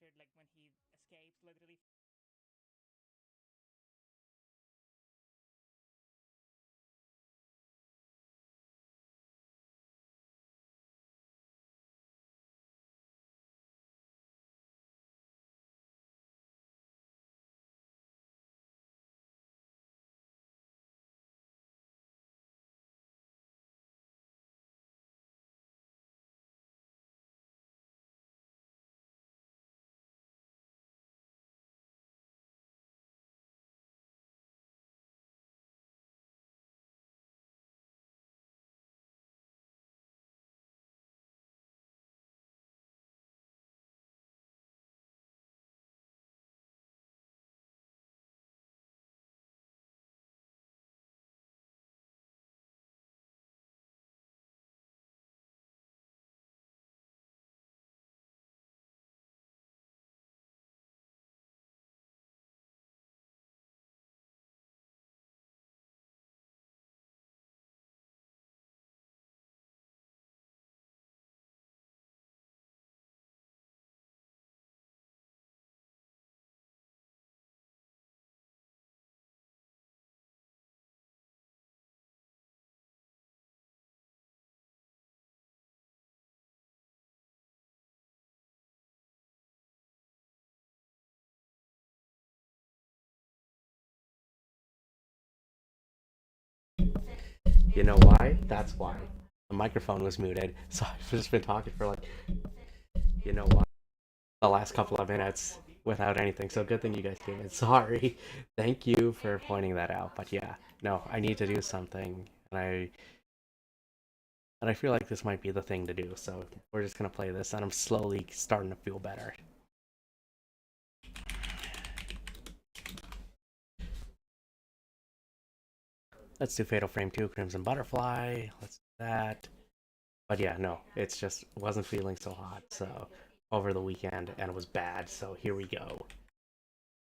tortured, like when he escapes literally. You know why? That's why. The microphone was muted, so I've just been talking for like, you know what, the last couple of minutes without anything. So good thing you guys came in. Sorry. Thank you for pointing that out. But yeah, no, I need to do something, and I feel like this might be the thing to do. So we're just gonna play this, and I'm slowly starting to feel better. Let's do Fatal Frame 2, Crimson Butterfly. Let's do that. But yeah, no, it's just wasn't feeling so hot. So over the weekend, and it was bad. So here we go.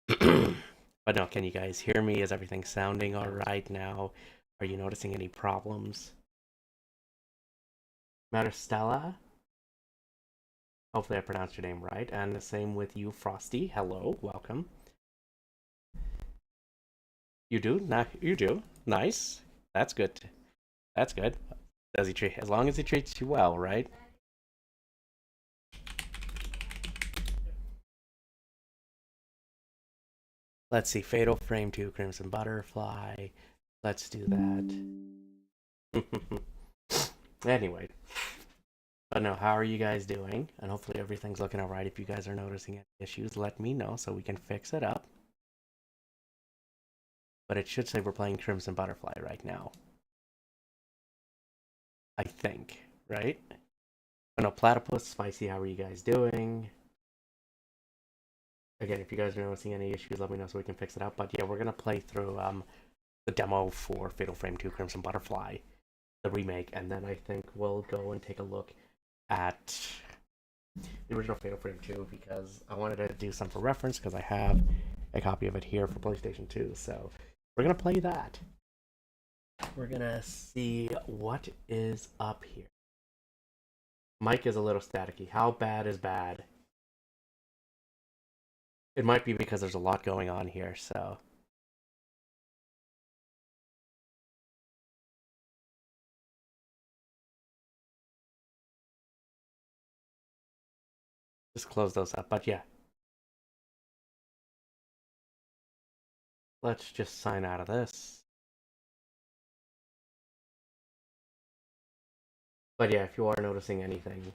But no, can you guys hear me? Is everything sounding all right now? Are you noticing any problems? Maristella? Hopefully I pronounced your name right. And the same with you, Frosty. Hello, welcome. You do? You do. Nice. That's good. That's good. Does he treat as long as he treats you well, right? Let's see. Fatal Frame 2, Crimson Butterfly. Let's do that. Anyway. But no, how are you guys doing? And hopefully everything's looking alright. If you guys are noticing any issues, let me know so we can fix it up. But it should say we're playing Crimson Butterfly right now. I think, right? But no, Platypus, Spicy, how are you guys doing? Again, if you guys are noticing any issues, let me know so we can fix it up. But yeah, we're gonna play through the demo for Fatal Frame 2 Crimson Butterfly, the remake, and then I think we'll go and take a look at the original Fatal Frame 2 because I wanted to do some for reference because I have a copy of it here for PlayStation 2. So we're gonna play that. We're gonna see what is up here. Mic is a little staticky. How bad is bad? It might be because there's a lot going on here, so just close those up. But yeah, let's just sign out of this. But yeah, if you are noticing anything,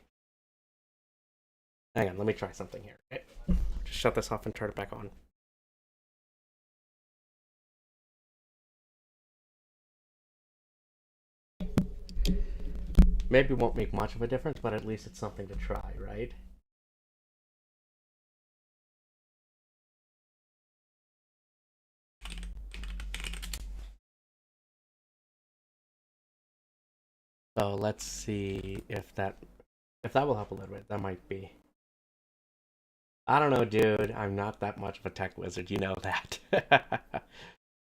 hang on, let me try something here. Okay? Just shut this off and turn it back on. Maybe it won't make much of a difference, but at least it's something to try, right? So let's see if that will help a little bit. That might be. I don't know, dude. I'm not that much of a tech wizard. You know that.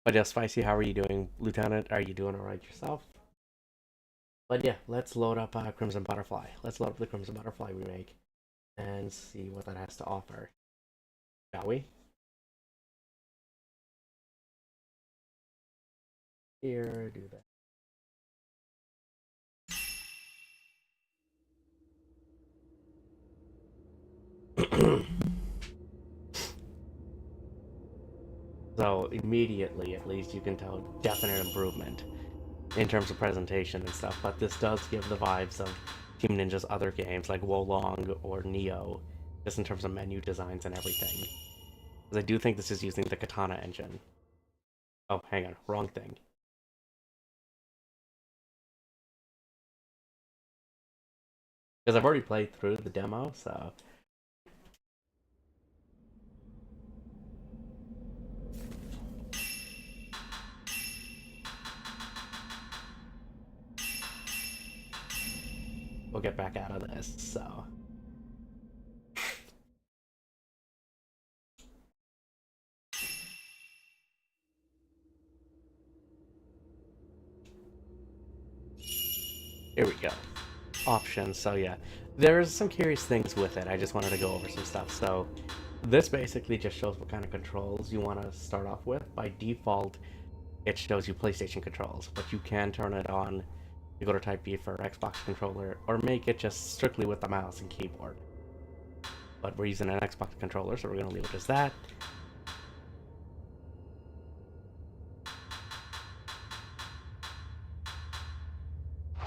But yeah, Spicy, how are you doing? Lieutenant, are you doing alright yourself? But yeah, let's load up Crimson Butterfly. Let's load up the Crimson Butterfly remake. and see what that has to offer. Shall we? Here, do that. So immediately, at least, you can tell definite improvement in terms of presentation and stuff. But this does give the vibes of Team Ninja's other games like Wolong or Neo, just in terms of menu designs and everything. Because I do think this is using the Katana engine. Oh, hang on, wrong thing. Because I've already played through the demo, so... we'll get back out of this, so... Here we go. Options, so yeah. There's some curious things with it, I just wanted to go over some stuff. So, this basically just shows what kind of controls you want to start off with. By default, it shows you PlayStation controls, but you can turn it on to go to Type B for Xbox controller, or make it just strictly with the mouse and keyboard. But we're using an Xbox controller, so we're going to leave it as that.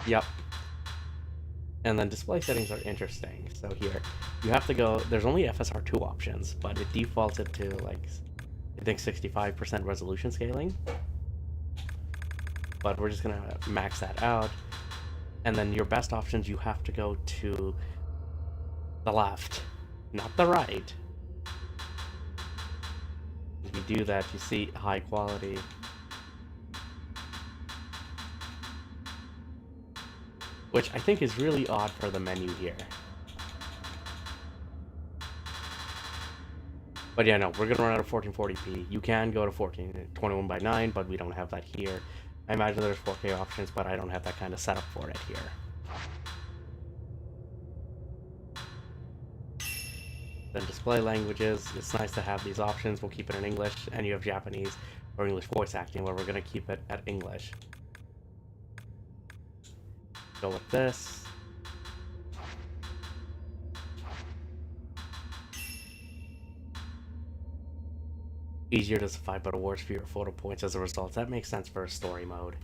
Yep. And then display settings are interesting. So here, you have to go, there's only FSR2 options, but it defaults it to like, I think 65% resolution scaling. But we're just gonna max that out. And then your best options, you have to go to the left, not the right. If you do that, you see high quality. Which I think is really odd for the menu here. But yeah, no, we're gonna run out of 1440p. You can go to 21:9, but we don't have that here. I imagine there's 4K options, but I don't have that kind of setup for it here. Then display languages, it's nice to have these options. We'll keep it in English, and you have Japanese or English voice acting, where we're gonna keep it at English. Go with this. Easier to survive, but awards fewer photo points as a result. That makes sense for a story mode.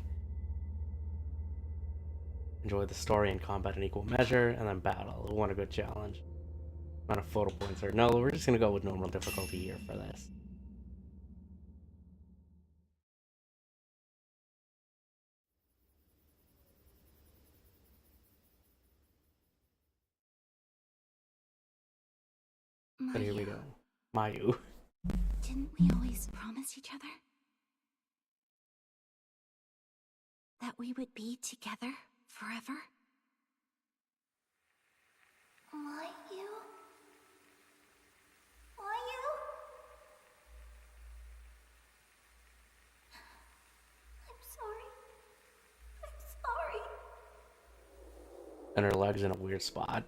Enjoy the story and combat in equal measure, and then battle. We want a good challenge. Amount of photo points are... No, we're just gonna go with normal difficulty here for this. But here we go. Mayu. Didn't we always promise each other that we would be together forever? Mayu? Mayu? I'm sorry. I'm sorry. And her leg's in a weird spot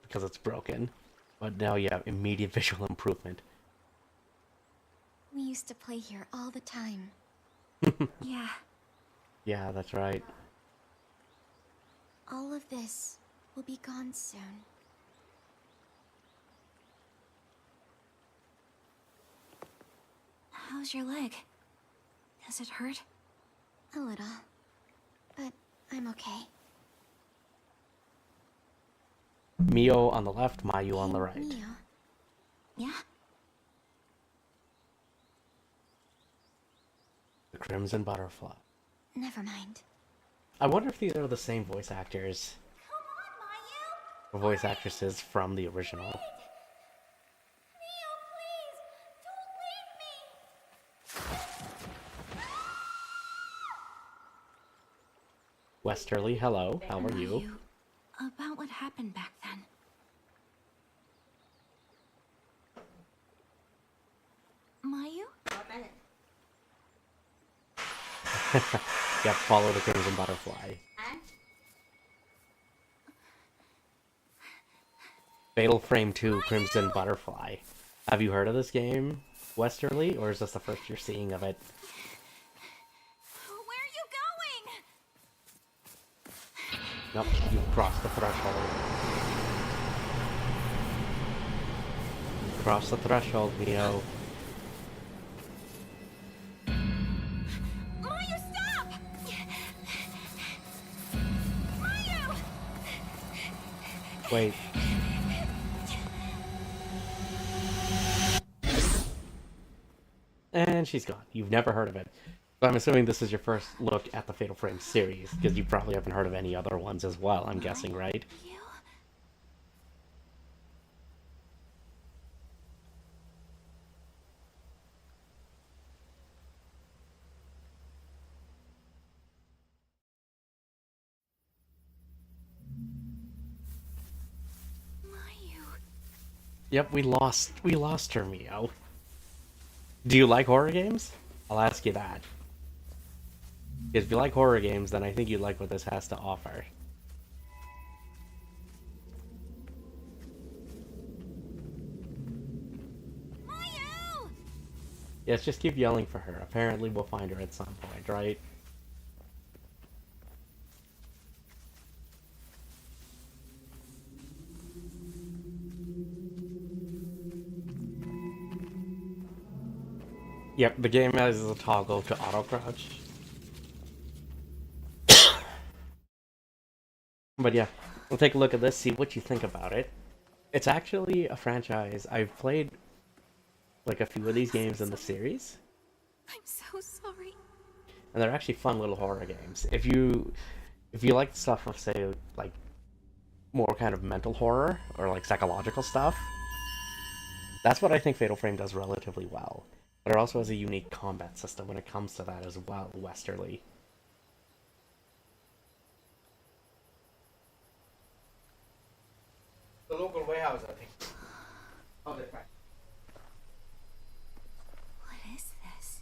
because it's broken. But now you have immediate visual improvement. We used to play here all the time. Yeah. Yeah, that's right. All of this will be gone soon. How's your leg? Does it hurt? A little. But I'm okay. Mio on the left, Mayu on the right. Mio? Yeah? The Crimson Butterfly. Never mind. I wonder if these are the same voice actors. Come on, Mayu! Or voice actresses from the original. Mio, please! Don't leave me! Westerly, hello. How are you? Mayu, about what happened back then. Mayu? Yep, follow the Crimson Butterfly. Fatal Frame 2 Crimson Butterfly. Have you heard of this game, Westerly, or is this the first you're seeing of it? Where are you going? Nope, you've crossed the threshold. You've crossed the threshold, Mio. Mayu, stop! Mayu! Wait. And she's gone. You've never heard of it. But I'm assuming this is your first look at the Fatal Frame series, because you probably haven't heard of any other ones as well, I'm guessing, right? You? Mayu. Yep, we lost her, Mio. Do you like horror games? I'll ask you that. If you like horror games, then I think you like what this has to offer. Mayu! Yes, just keep yelling for her. Apparently we'll find her at some point, right? Yep, the game has a toggle to auto-crouch. But yeah, we'll take a look at this, see what you think about it. It's actually a franchise. I've played like a few of these games in the series, I'm so sorry. and they're actually fun little horror games. If you like the stuff of, say, like more kind of mental horror or like psychological stuff, that's what I think Fatal Frame does relatively well. But it also has a unique combat system when it comes to that as well, Westerly. The local warehouse, I think. Oh, they're fine. What is this?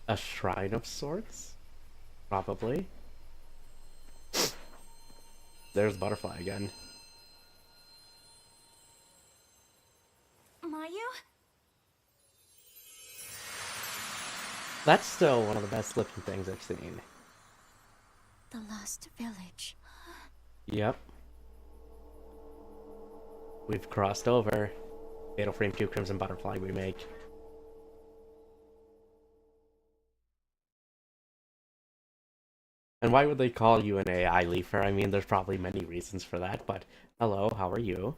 A shrine of sorts? Probably. There's Butterfly again. Mayu? That's still one of the best looking things I've seen. The lost village. Yep. We've crossed over. Fatal Frame 2 Crimson Butterfly remake. And why would they call you an AI leafer? I mean, there's probably many reasons for that, but hello, how are you?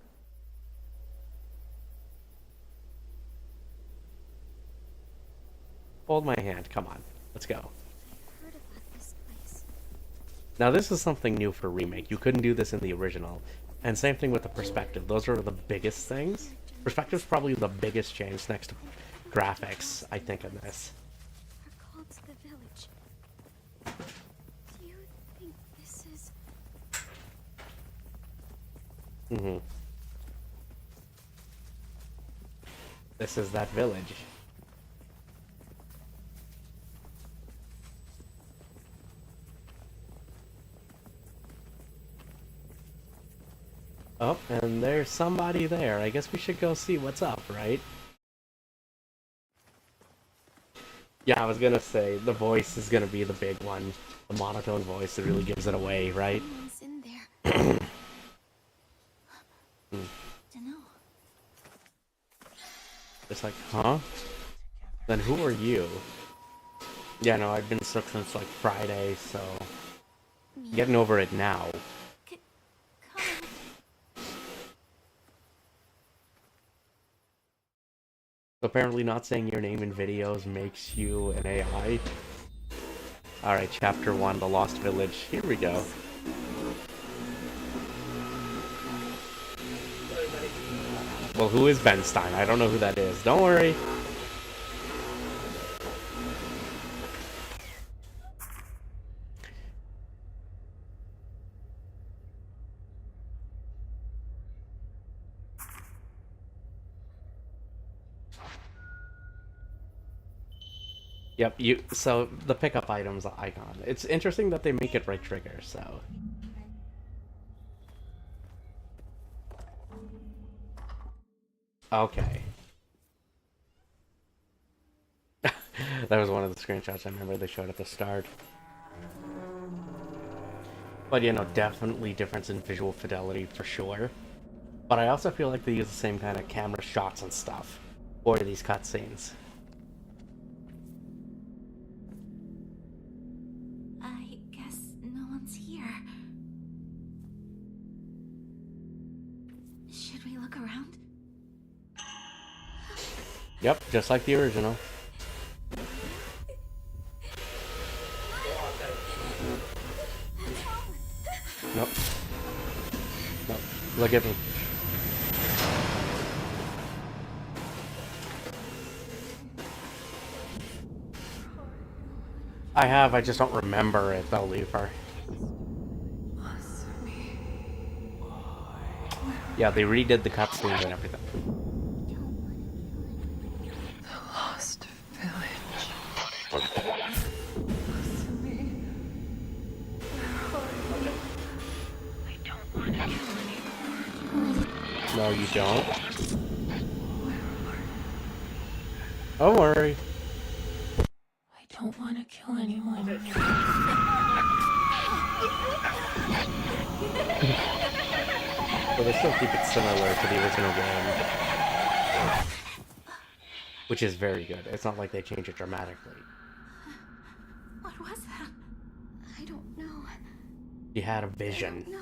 Hold my hand, come on. Let's go. Heard about this place. Now this is something new for remake. You couldn't do this in the original. And same thing with the perspective. Those are the biggest things. Perspective's probably the biggest change next to graphics, I think, in this. We're called to the village. Do you think this is... Mm-hmm. This is that village. Oh, and there's somebody there. I guess we should go see what's up, right? Yeah, I was gonna say, the voice is gonna be the big one. The monotone voice that really gives it away, right? Someone's in there. Dunno. It's like, huh? Then who are you? Yeah, no, I've been sick since like Friday, so... Me. Getting over it now. Come. Apparently not saying your name in videos makes you an AI. Alright, chapter 1, The Lost Village. Here we go. Well, who is Ben Stein? I don't know who that is. Don't worry. Yep, so the pickup items icon. It's interesting that they make it right trigger, so. Okay. That was one of the screenshots I remember they showed at the start. But, you know, definitely difference in visual fidelity for sure. But I also feel like they use the same kind of camera shots and stuff for these cutscenes. I guess no one's here. Should we look around? Yep, just like the original. Nope. Nope. Look at me. I just don't remember it though, Leaper. Yeah, they redid the cutscenes and everything. The lost village. I don't want to kill anyone. No, you don't. Don't worry. I don't want to kill anyone. But they still keep it similar to the original game. Which is very good. It's not like they change it dramatically. What was that? I don't know. You had a vision. No.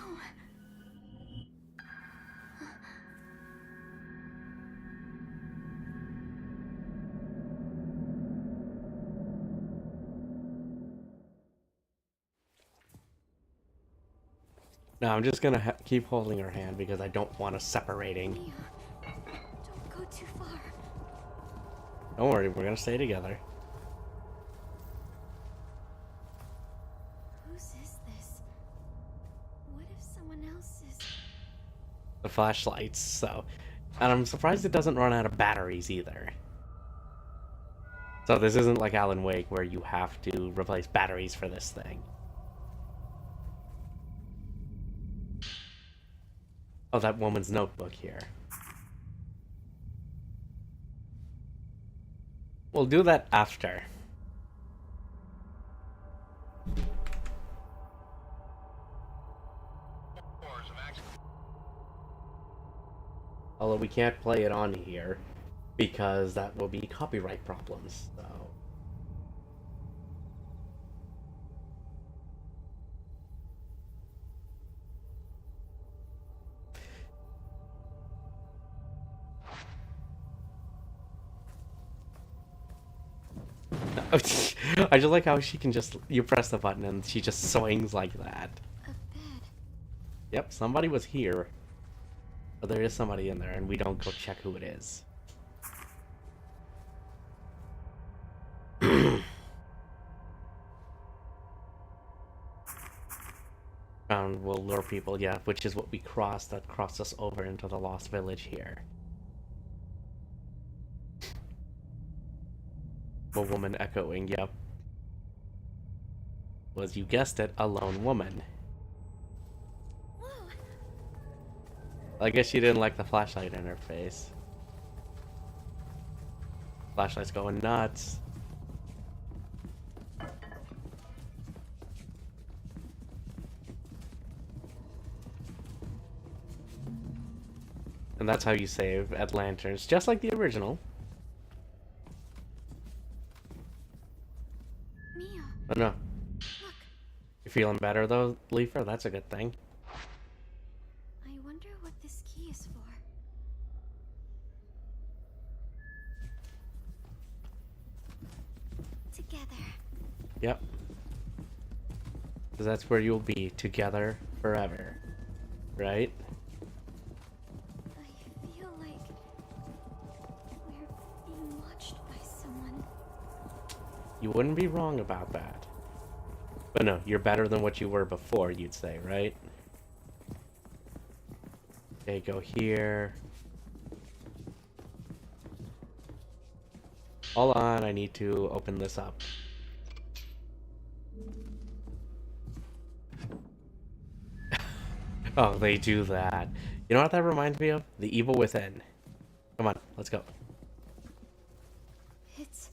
No, I'm just gonna keep holding her hand because I don't want us separating. Mia, don't go too far. Don't worry, we're gonna stay together. Whose is this? What if someone else is... The flashlights, so... And I'm surprised it doesn't run out of batteries either. So this isn't like Alan Wake where you have to replace batteries for this thing. Oh, that woman's notebook here. We'll do that after. Although we can't play it on here because that will be copyright problems, so... I just like how she can just, you press the button and she just swings like that. a bed? Yep, somebody was here. But there is somebody in there and we don't go check who it is. Found will lure people, yeah, which is what we crossed, that crossed us over into the Lost Village here. A woman echoing, yep. Was, you guessed it, a lone woman. Whoa! I guess she didn't like the flashlight in her face. Flashlight's going nuts. And that's how you save at lanterns, just like the original. Mia, Oh no. look. You feeling better though, Leafer? That's a good thing. I wonder what this key is for. Together. Yep. Because that's where you'll be, together forever. Right? I feel like we're being watched by someone. You wouldn't be wrong about that. But no, you're better than what you were before, you'd say, right? Okay, go here. Hold on, I need to open this up. Oh, they do that. You know what that reminds me of? The Evil Within. Come on, let's go. It's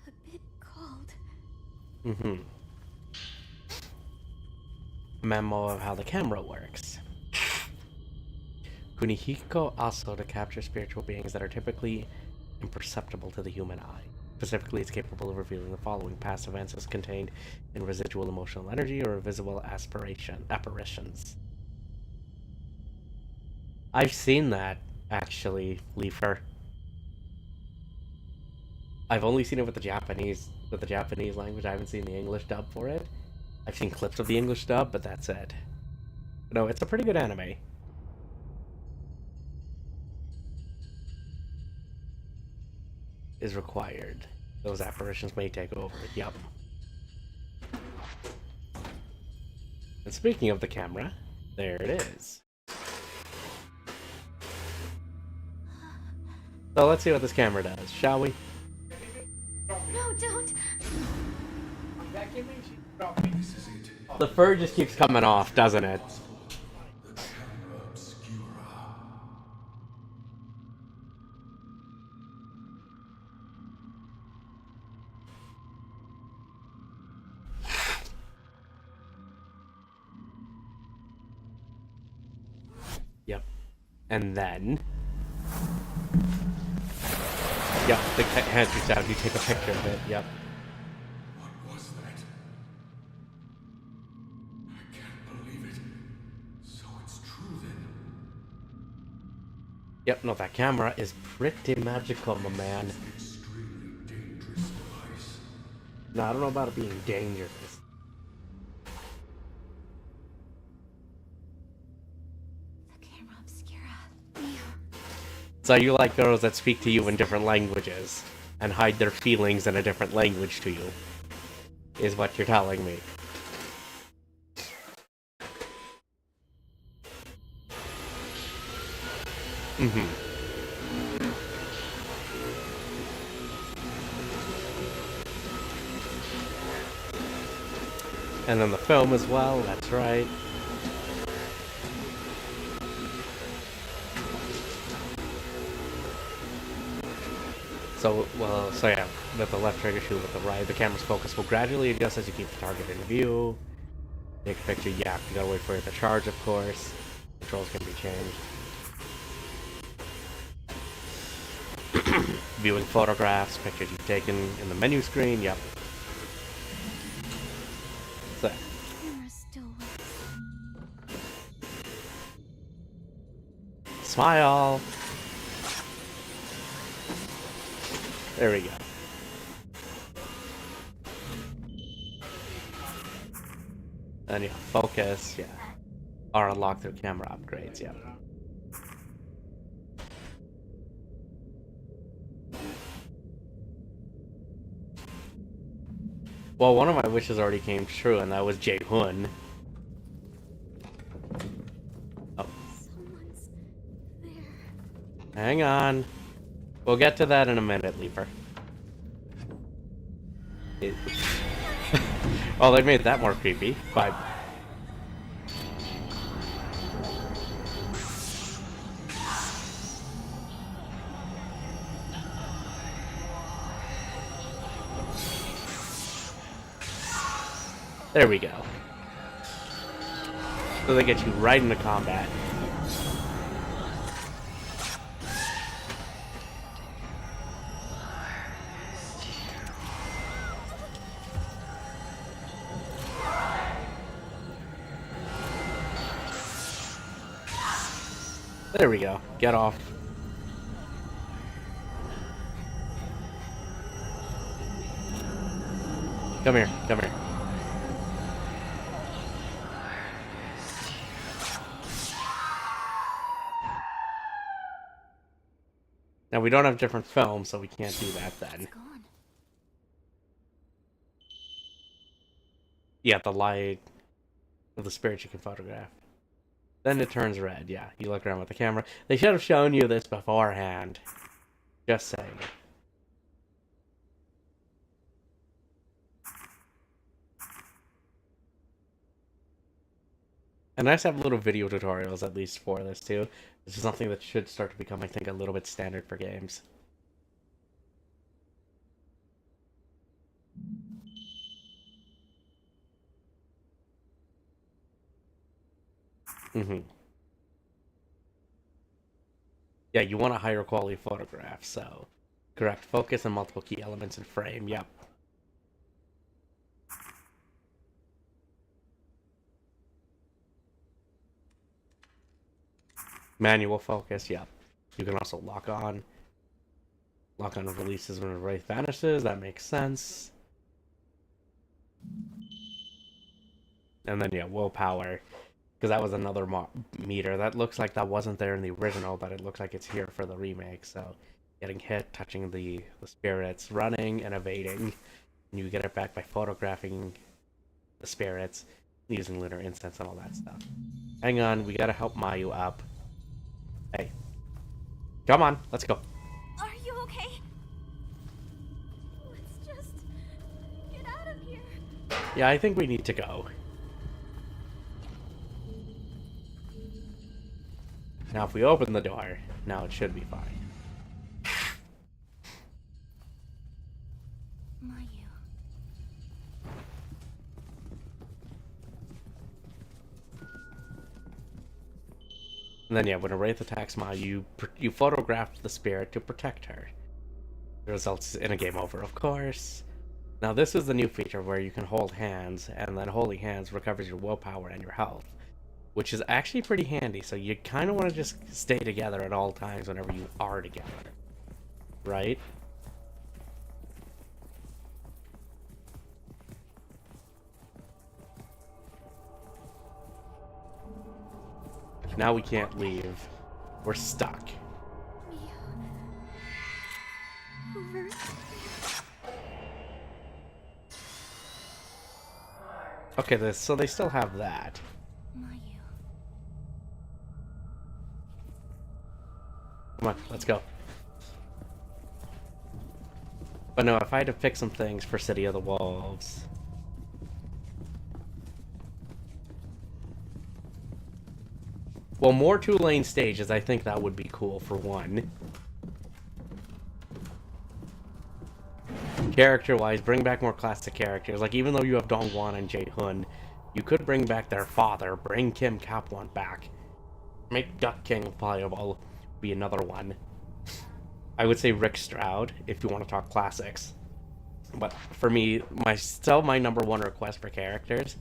a bit cold. Mm-hmm. Memo of how the camera works. Kunihiko also to capture spiritual beings that are typically imperceptible to the human eye. Specifically, it's capable of revealing the following past events as contained in residual emotional energy or visible apparitions. I've seen that, actually, Leafer. I've only seen it with the Japanese language. I haven't seen the English dub for it. I've seen clips of the English dub, but that's it. No, it's a pretty good anime. Is required. Those apparitions may take over. Yup. And speaking of the camera, there it is. So let's see what this camera does, shall we? No, don't. The fur just keeps coming off, doesn't it? Yep. And then... Yep, the hand shoots out, you take a picture of it, yep. What was that? I can't believe it. So it's true then. Yep, no, that camera is pretty magical, my man. It's an extremely dangerous device. No, I don't know about it being dangerous. The camera obscura. So you like girls that speak to you in different languages and hide their feelings in a different language to you, is what you're telling me. Mm-hmm. And then the film as well, that's right. So yeah, with the left trigger shoe, with the right, the camera's focus will gradually adjust as you keep the target in view. Take a picture, yeah, you gotta wait for it to charge, of course. Controls can be changed. Viewing photographs, pictures you've taken in the menu screen, yep. So, Camera still works. smile! There we go. And yeah, focus, yeah. Are unlocked through camera upgrades, yeah. Well, one of my wishes already came true, and that was Jae-hoon. Oh. Someone's there. Hang on. We'll get to that in a minute, Leaper. Well, they made that more creepy, but... There we go. So they get you right into combat. There we go. Get off. Come here. Come here. Now, we don't have different films, so we can't do that then. It's gone. Yeah, the light of the spirit you can photograph. Then it turns red, yeah. You look around with the camera. They should have shown you this beforehand. Just saying. And nice to have little video tutorials at least for this too. This is something that should start to become, I think, a little bit standard for games. Yeah, you want a higher quality photograph, so correct focus and multiple key elements in frame. Yep. Manual focus. Yep. You can also lock on releases when the wraith vanishes. That makes sense. And then yeah, willpower. Because that was another meter. That looks like that wasn't there in the original, but it looks like it's here for the remake. So, getting hit, touching the spirits, running, and evading. And you get it back by photographing the spirits, using lunar incense and all that stuff. Hang on, we gotta help Mayu up. Hey. Come on, let's go. Are you okay? Let's just get out of here. Yeah, I think we need to go. Now, if we open the door, now it should be fine. Mayu. And then, yeah, when a wraith attacks Mayu, you photograph the spirit to protect her. The results in a game over, of course. Now, this is the new feature where you can hold hands, and then holding hands recovers your willpower and your health, which is actually pretty handy, so you kind of want to just stay together at all times whenever you are together. Right? Now we can't leave. We're stuck. Over. Okay, so they still have that. Mayu. Come on, let's go. But no, if I had to pick some things for City of the Wolves... Well, more two-lane stages, I think that would be cool, for one. Character-wise, bring back more classic characters. Like, even though you have Dongguan and Jae-Hun, you could bring back their father, bring Kim Kapwan back. Make Duck King playable, be another one. I would say Rick Stroud, if you want to talk classics. But for me, my number one request for characters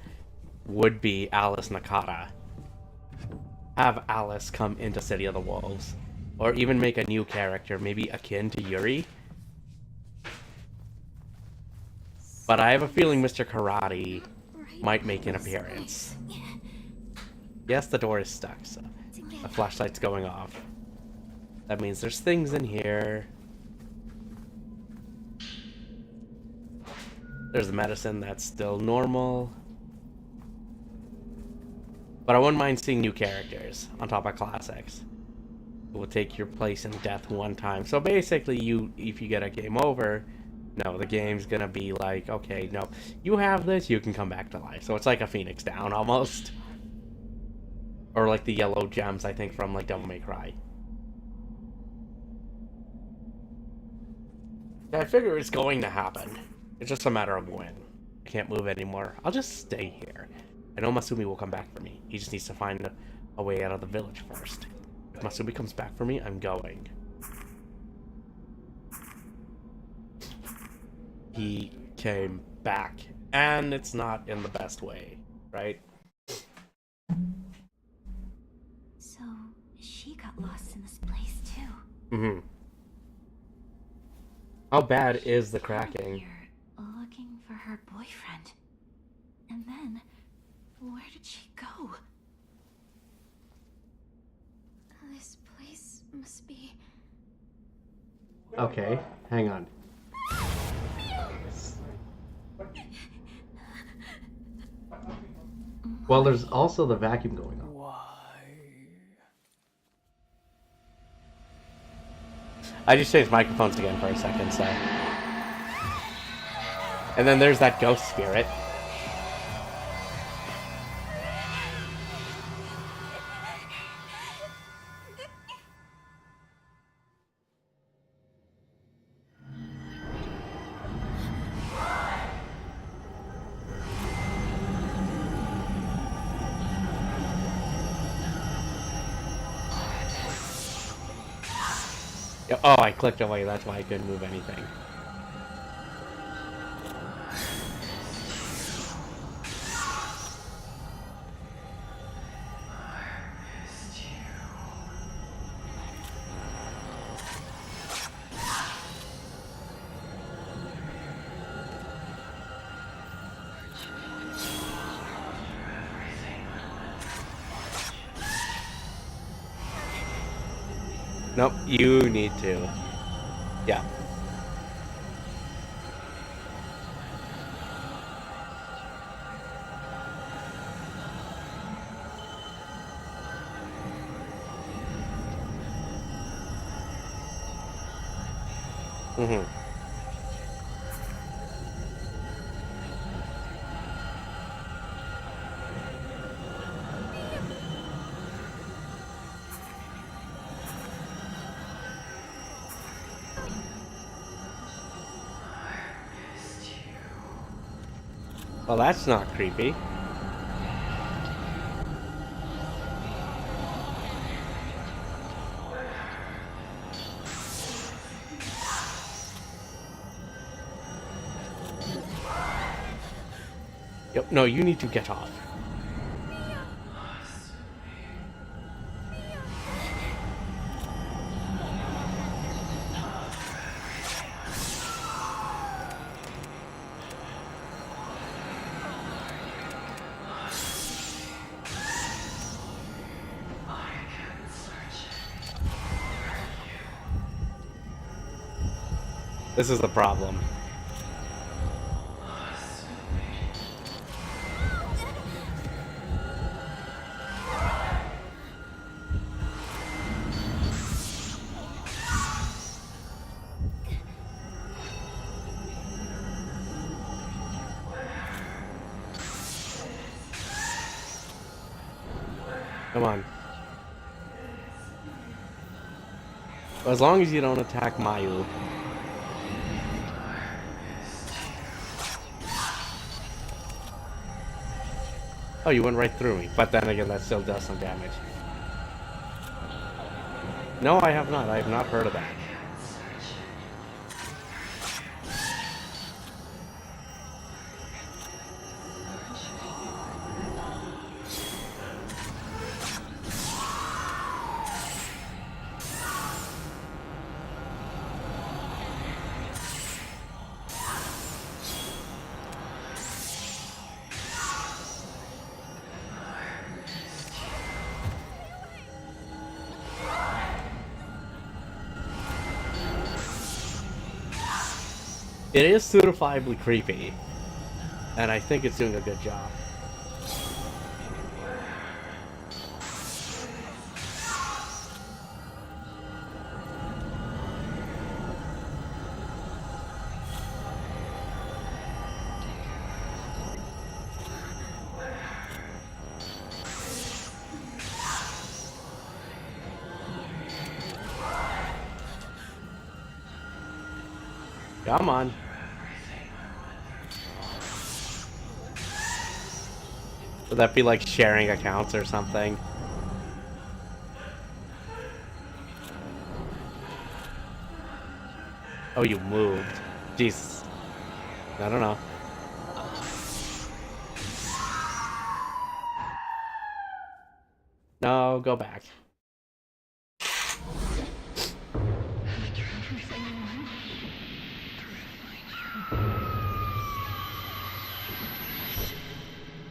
would be Alice Nakata. Have Alice come into City of the Wolves. Or even make a new character, maybe akin to Yuri. But I have a feeling Mr. Karate might make an appearance. Yes, the door is stuck, so the flashlight's going off. That means there's things in here. There's the medicine that's still normal. But I wouldn't mind seeing new characters on top of classics. It will take your place in death one time. So basically, if you get a game over, no, the game's gonna be like, okay, no, you have this, you can come back to life. So it's like a Phoenix Down, almost. Or like the yellow gems, I think, from like Devil May Cry. Yeah, I figure it's going to happen. It's just a matter of when. I can't move anymore. I'll just stay here. I know Masumi will come back for me. He just needs to find a way out of the village first. If Masumi comes back for me, I'm going. He came back. And it's not in the best way, right? So, she got lost in this place too. Mm-hmm. How bad is the Out cracking? here, looking for her boyfriend. And then, where did she go? This place must be... Okay, hang on. Well, there's also the vacuum going on. I just changed microphones again for a second, so... And then there's that ghost spirit. Oh, I clicked away. That's why I couldn't move anything. Nope, you need to. Yeah. Mm-hmm. Well, that's not creepy. Yep, no, you need to get off. This is the problem. Come on. As long as you don't attack Mayu. Oh, you went right through me. But then again, that still does some damage. No, I have not. I have not heard of that. It is certifiably creepy, and I think it's doing a good job. Come on. Would that be like sharing accounts or something? Oh, you moved. Jesus. I don't know. No, go back.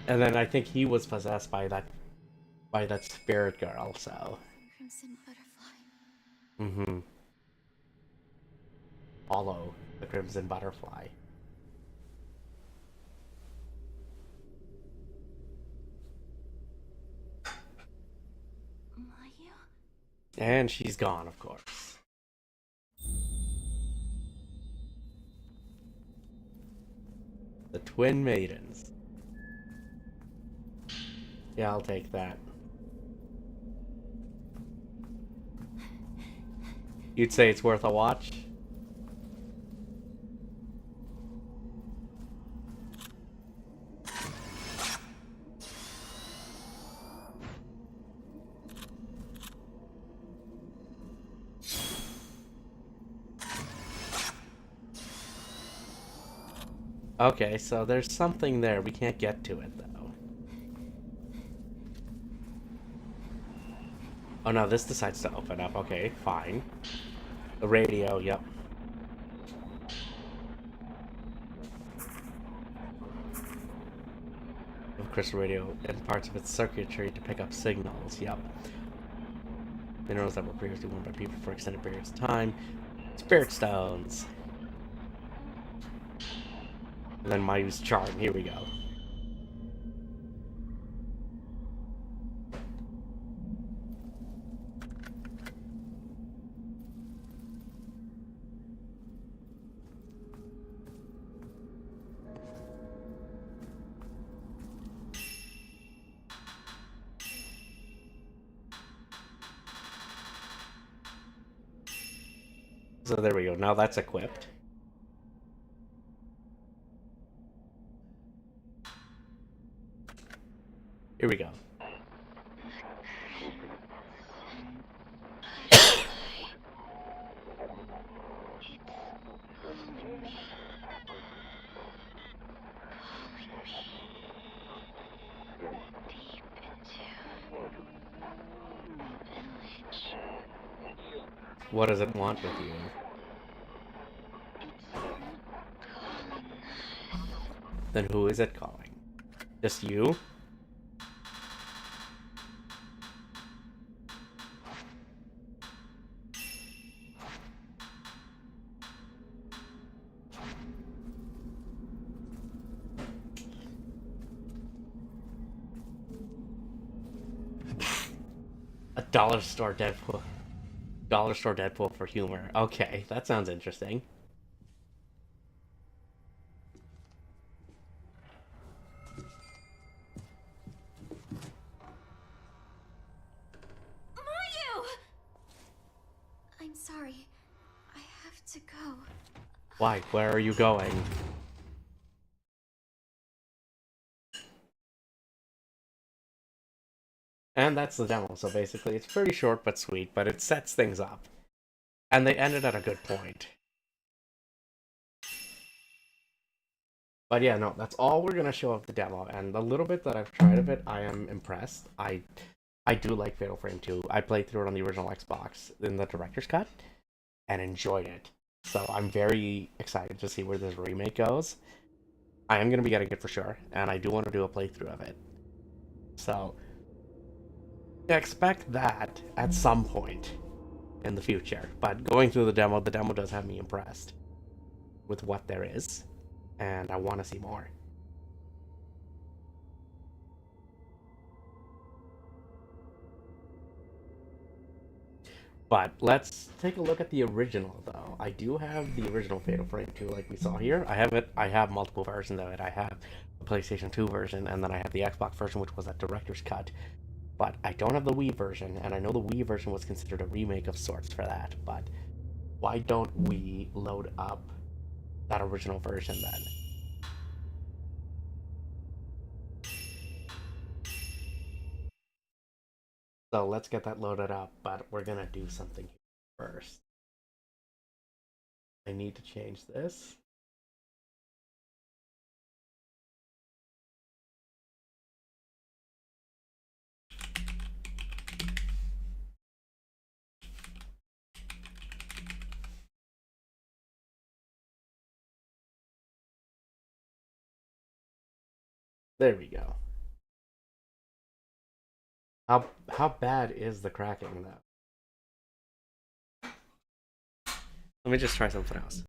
And then I think he was possessed by that spirit girl, so. Crimson butterfly. Mm-hmm. Follow the Crimson Butterfly. Mayu? And she's gone, of course. The Twin Maidens. Yeah, I'll take that. You'd say it's worth a watch? Okay, so there's something there. We can't get to it, though. Oh no, this decides to open up. Okay, fine. The radio, yep. Crystal radio and parts of its circuitry to pick up signals, yep. Minerals that were previously worn by people for extended periods of time. Spirit stones. And then Mayu's charm, here we go. So there we go, now that's equipped. Here we go. What does it want with you? Then who is it calling? Just you? A dollar store Deadpool. Dollar store Deadpool for humor. Okay, that sounds interesting. Mayu! I'm sorry. I have to go. Why? Where are you going? And that's the demo, so basically it's pretty short but sweet, but it sets things up. And they ended at a good point. But yeah, no, that's all we're gonna show of the demo, and the little bit that I've tried of it, I am impressed. I do like Fatal Frame 2. I played through it on the original Xbox in the director's cut, and enjoyed it. So I'm very excited to see where this remake goes. I am gonna be getting it for sure, and I do want to do a playthrough of it. So expect that at some point in the future. But going through the demo does have me impressed with what there is, and I want to see more. But let's take a look at the original, though. I do have the original Fatal Frame 2, like we saw here. I have it. I have multiple versions of it. I have the PlayStation 2 version, and then I have the Xbox version, which was a director's cut. But I don't have the Wii version, and I know the Wii version was considered a remake of sorts for that. But why don't we load up that original version then? So let's get that loaded up, but we're gonna do something first. I need to change this. There we go. How bad is the cracking though? Let me just try something else.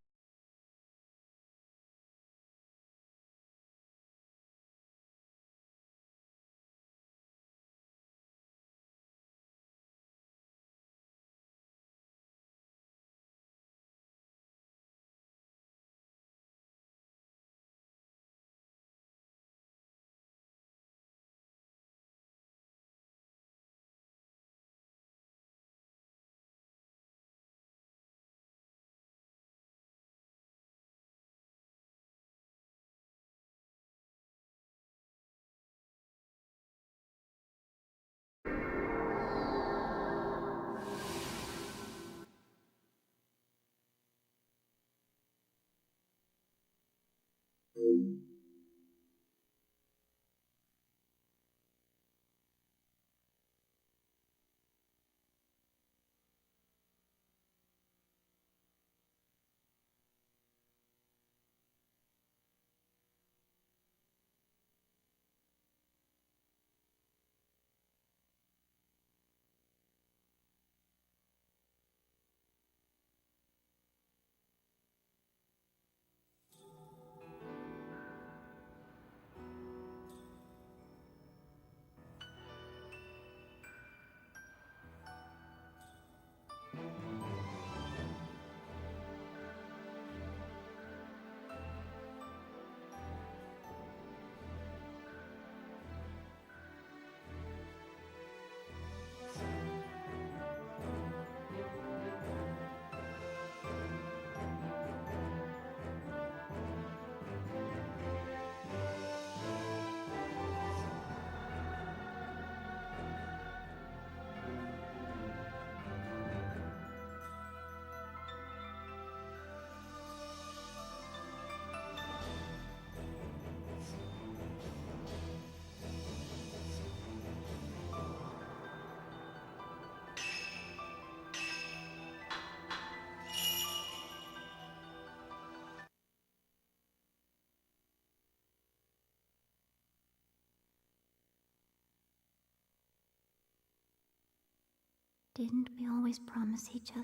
Didn't we always promise each other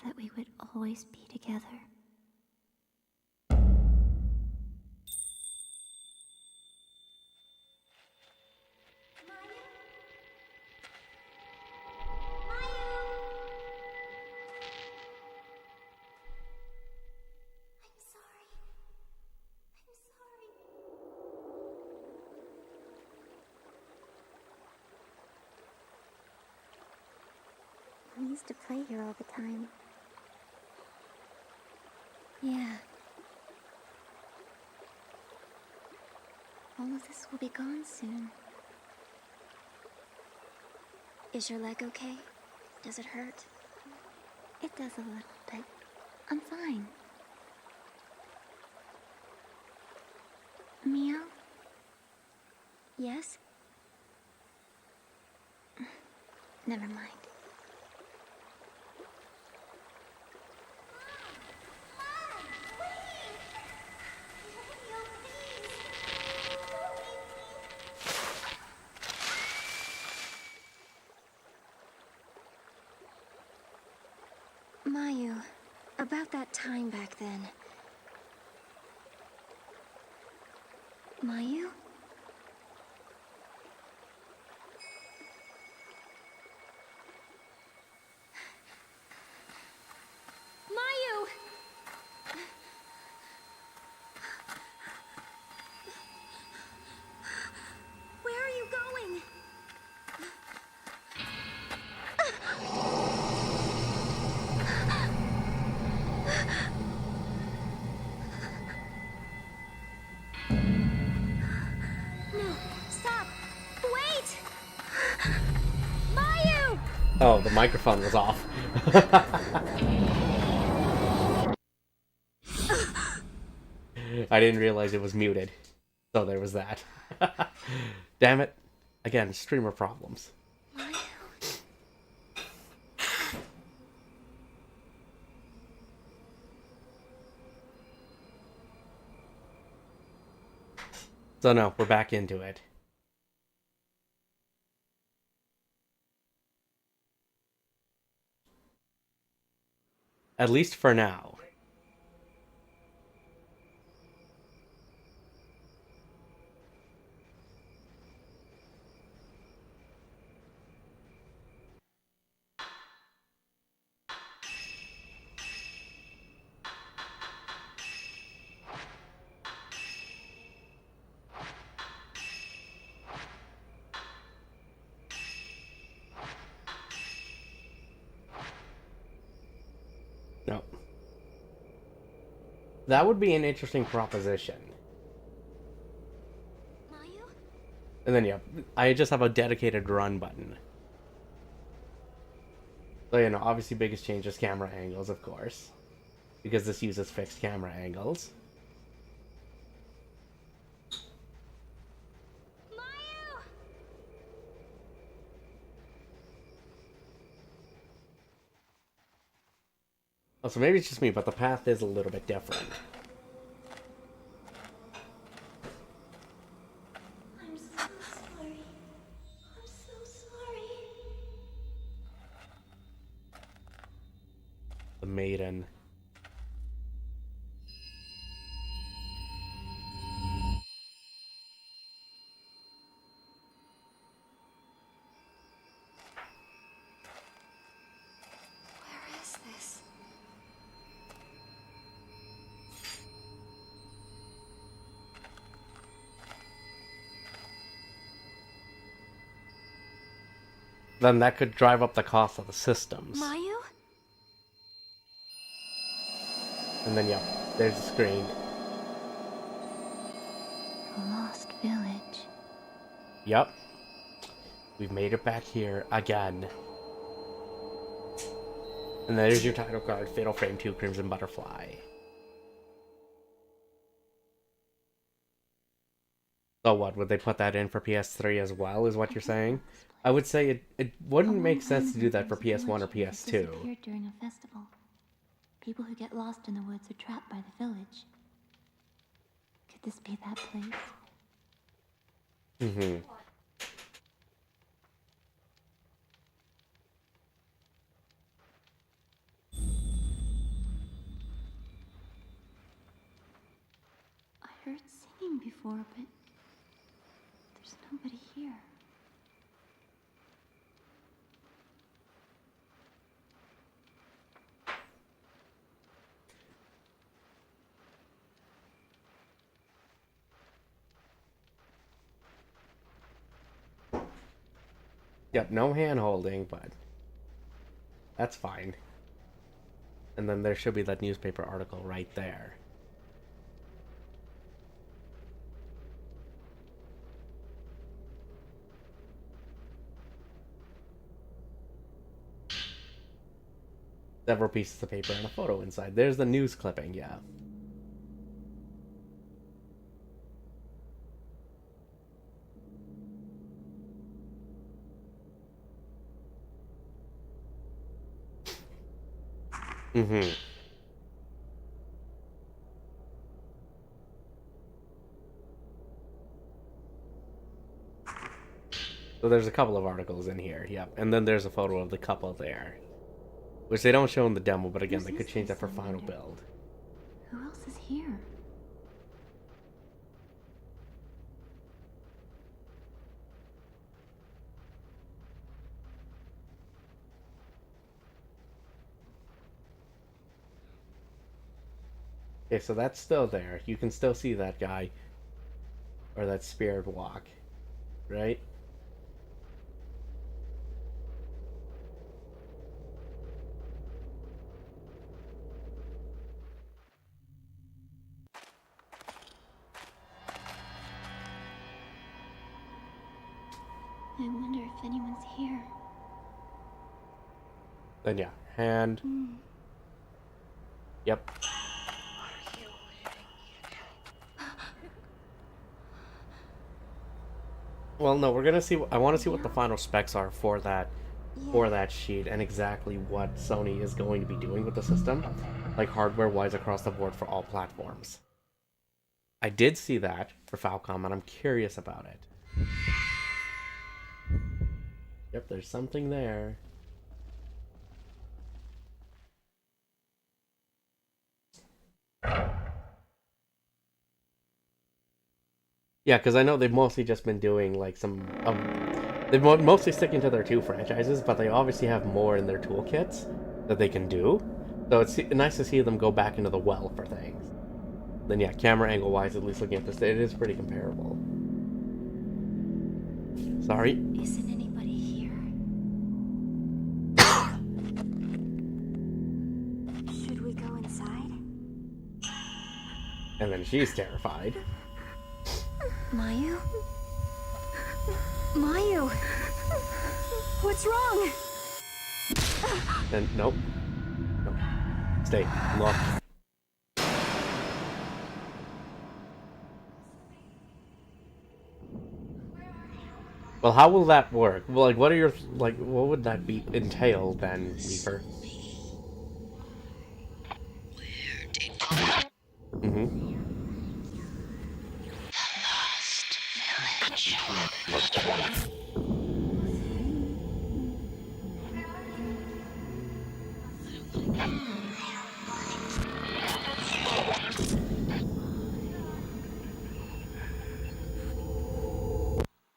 that we would always be together? We used to play here all the time. Yeah. All of this will be gone soon. Is your leg okay? Does it hurt? It does a little, but I'm fine. Meow? Yes? Never mind. Mayu, about that time back then. Mayu? Mayu! Where are you going? No, stop! Wait! Mayu! Oh, the microphone was off. I didn't realize it was muted. So there was that. Damn it. Again, streamer problems. So no, we're back into it. At least for now. No. That would be an interesting proposition. Mayu? And then, yeah, I just have a dedicated run button. So, you know, obviously biggest change is camera angles, of course. Because this uses fixed camera angles. Oh, so maybe it's just me, but the path is a little bit different. I'm so sorry. I'm so sorry. The maiden. Where is this? Then that could drive up the cost of the systems. Mayu? And then, yeah, there's the screen. A lost village. Yep. We've made it back here again. And there's your title card, Fatal Frame 2 Crimson Butterfly. So what, would they put that in for PS3 as well, is what you're saying? I would say it wouldn't make sense to do that for PS1 or PS2. Disappeared during a festival. People who get lost in the woods are trapped by the village. Could this be that place? Mm-hmm. I heard singing before, but there's nobody here. Yep, no hand holding, but that's fine. And then there should be that newspaper article right there. Several pieces of paper and a photo inside. There's the news clipping, yeah. Mm-hmm. So there's a couple of articles in here, yep. And then there's a photo of the couple there. Which they don't show in the demo, but again, they could change that for final build. Who else is here? Okay, so that's still there. You can still see that guy. Or that spirit walk. Right? I wonder if anyone's here. Then yeah, hand. Yep. Well, no, we're gonna see. I want to see what the final specs are for that sheet and exactly what Sony is going to be doing with the system, like hardware-wise across the board for all platforms. I did see that for Falcom, and I'm curious about it. Yep, there's something there. Yeah, because I know they've mostly just been doing like some they've mostly sticking to their two franchises, but they obviously have more in their toolkits that they can do. So it's nice to see them go back into the well for things. Then yeah, camera angle wise, at least looking at this, it is pretty comparable. Sorry. Isn't anybody here? Should we go inside? And then she's terrified. Mayu? Mayu! What's wrong? Then nope. Nope. Stay. Look. Well, how will that work? Well, like, what are your like? What would that be entail then, Reaper? Mm-hmm.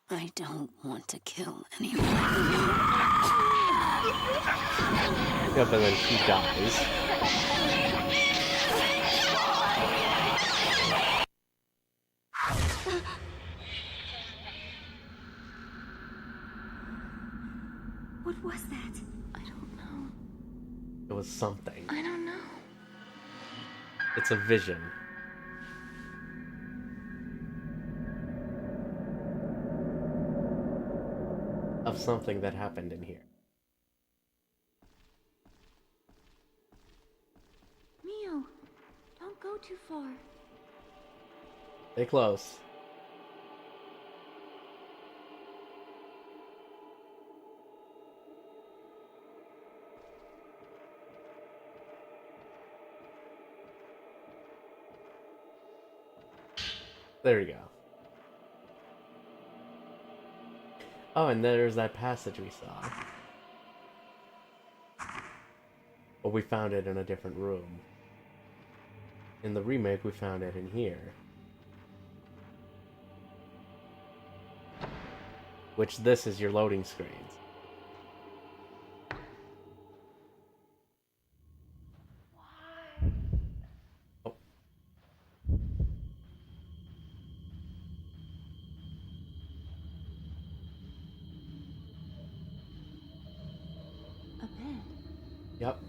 I don't want to kill anyone. Yep, and then she dies. What was that? I don't know. It was something. I don't know. It's a vision. Of something that happened in here. Mio, don't go too far. Stay close. There you go. Oh, and there's that passage we saw. But we found it in a different room. In the remake, we found it in here. Which this is your loading screens. Oh. A bed. Yep.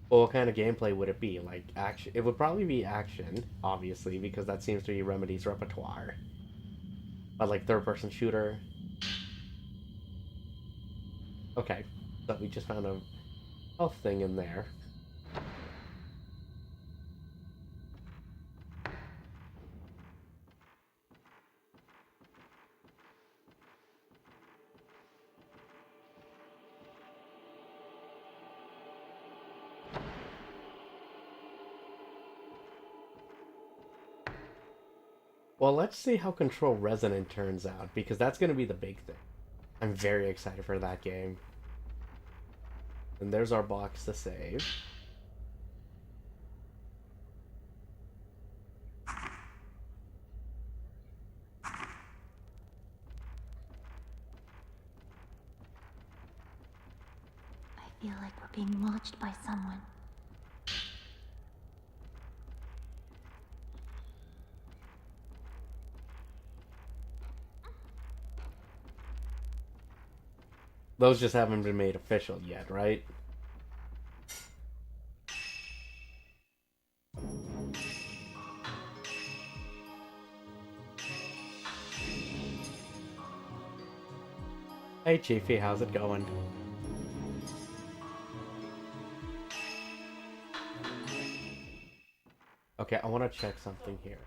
Well, what kind of gameplay would it be? Like, action? It would probably be action, obviously, because that seems to be Remedy's repertoire. But, like, third-person shooter. Okay, so we just found a health thing in there. Well, let's see how Control Resonant turns out, because that's going to be the big thing. I'm very excited for that game. And there's our box to save. I feel like we're being watched by someone. Those just haven't been made official yet, right? Hey, Chiefy, how's it going? Okay, I want to check something here.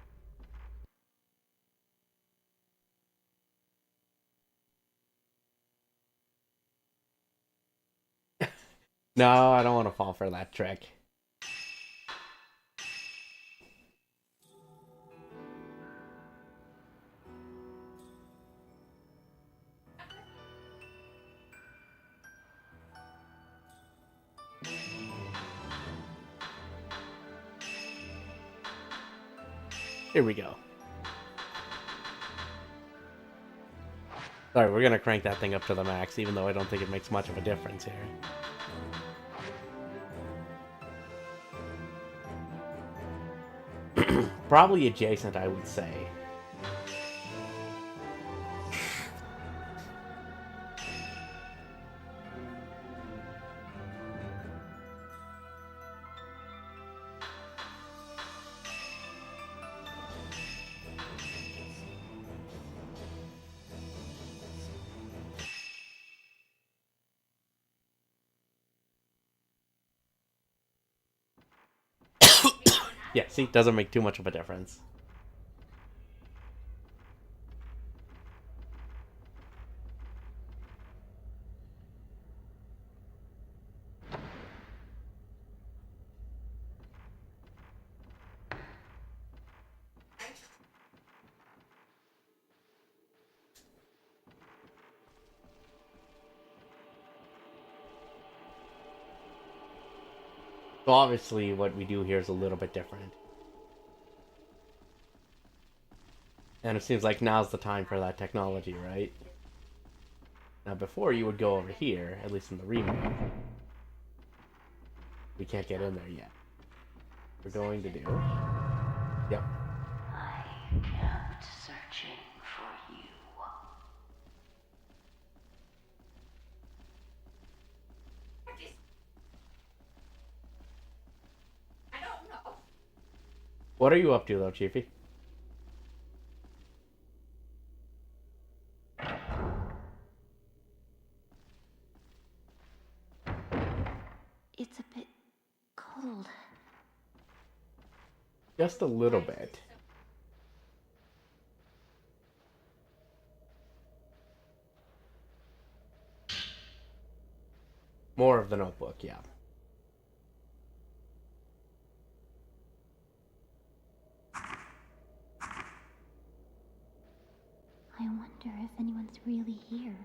No, I don't want to fall for that trick. Here we go. Sorry, we're gonna crank that thing up to the max, even though I don't think it makes much of a difference here. Probably adjacent, I would say. Yeah, see, doesn't make too much of a difference. So obviously what we do here is a little bit different. And it seems like now's the time for that technology, right? Now before you would go over here, at least in the remake. We can't get in there yet. We're going to do... Yep. I kept searching for you. What are you up to though, Chiefy? It's a bit cold. Just a little bit. More of the Notebook, yeah. I wonder if anyone's really here.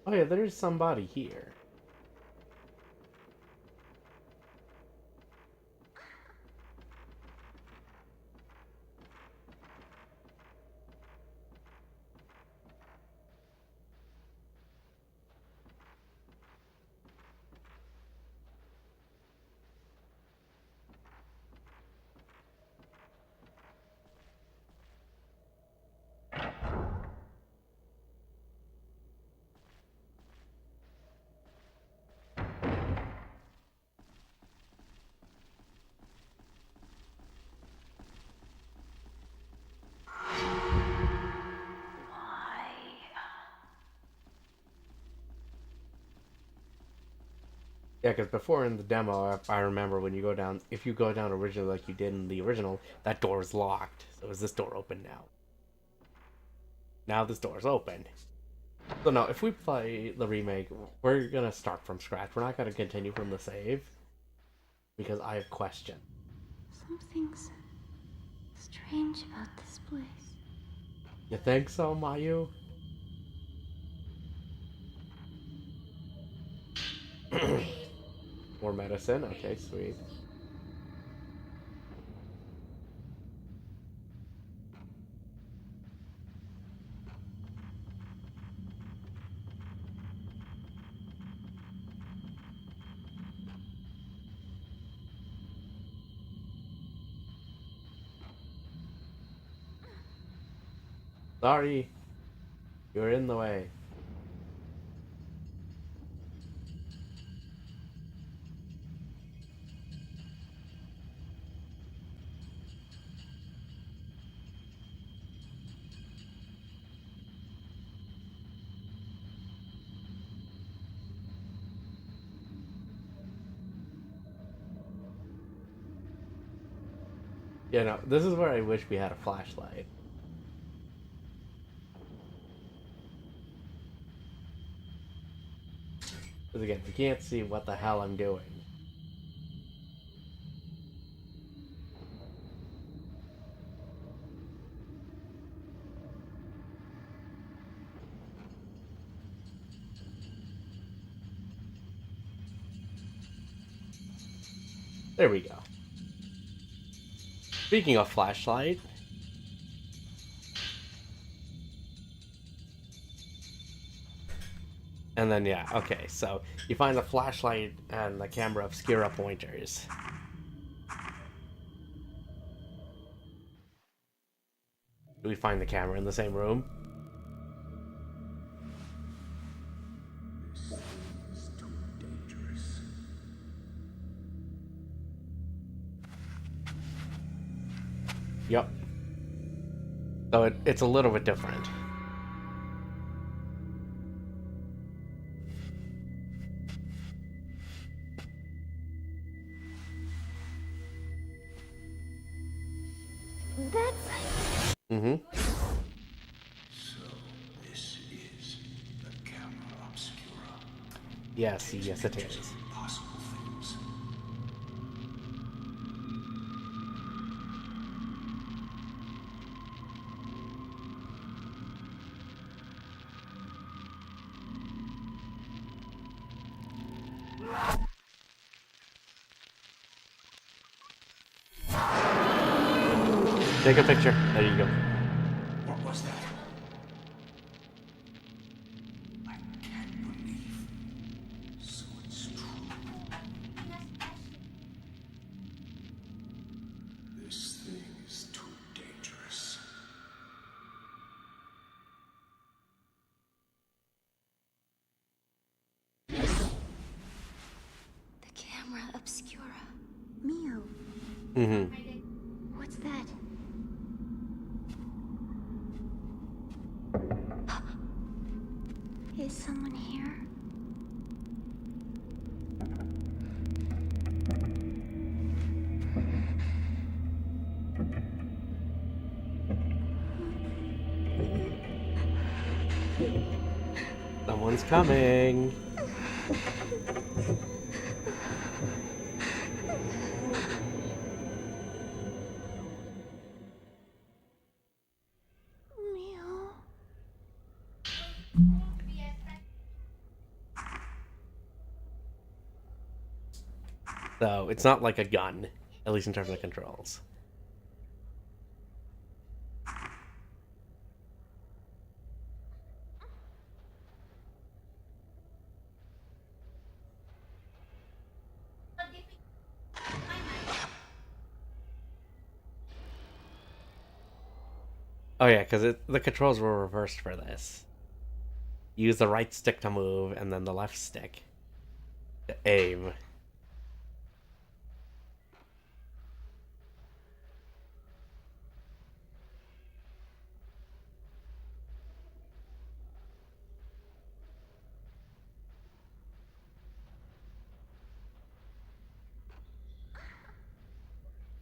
Oh yeah, there's somebody here. Why? Yeah, because before in the demo, I remember when you go down, if you go down originally like you did in the original, that door is locked. So is this door open now? Now this door is open. So no, if we play the remake, we're gonna start from scratch. We're not gonna continue from the save. Because I have questions. Something's strange about this place. You think so, Mayu? More medicine? Okay, sweet. Sorry. You're in the way. Yeah, no, this is where I wish we had a flashlight. Because again, we can't see what the hell I'm doing. There we go. Speaking of flashlight... And then, yeah, okay, so you find the flashlight and the camera obscura pointers. Do we find the camera in the same room? This is too dangerous. Yep. So it's a little bit different. Mm-hmm. So, this is the camera obscura. Yes, yes it Pictures is. of impossible things. Take a picture. There you go. What was that? I can't believe. So it's true. This thing is too dangerous. The camera obscura. Mio, Mm-hmm. what's that? Is someone here? Someone's coming. Mio. So it's not like a gun, at least in terms of controls. Oh yeah, because the controls were reversed for this. Use the right stick to move, and then the left stick to aim.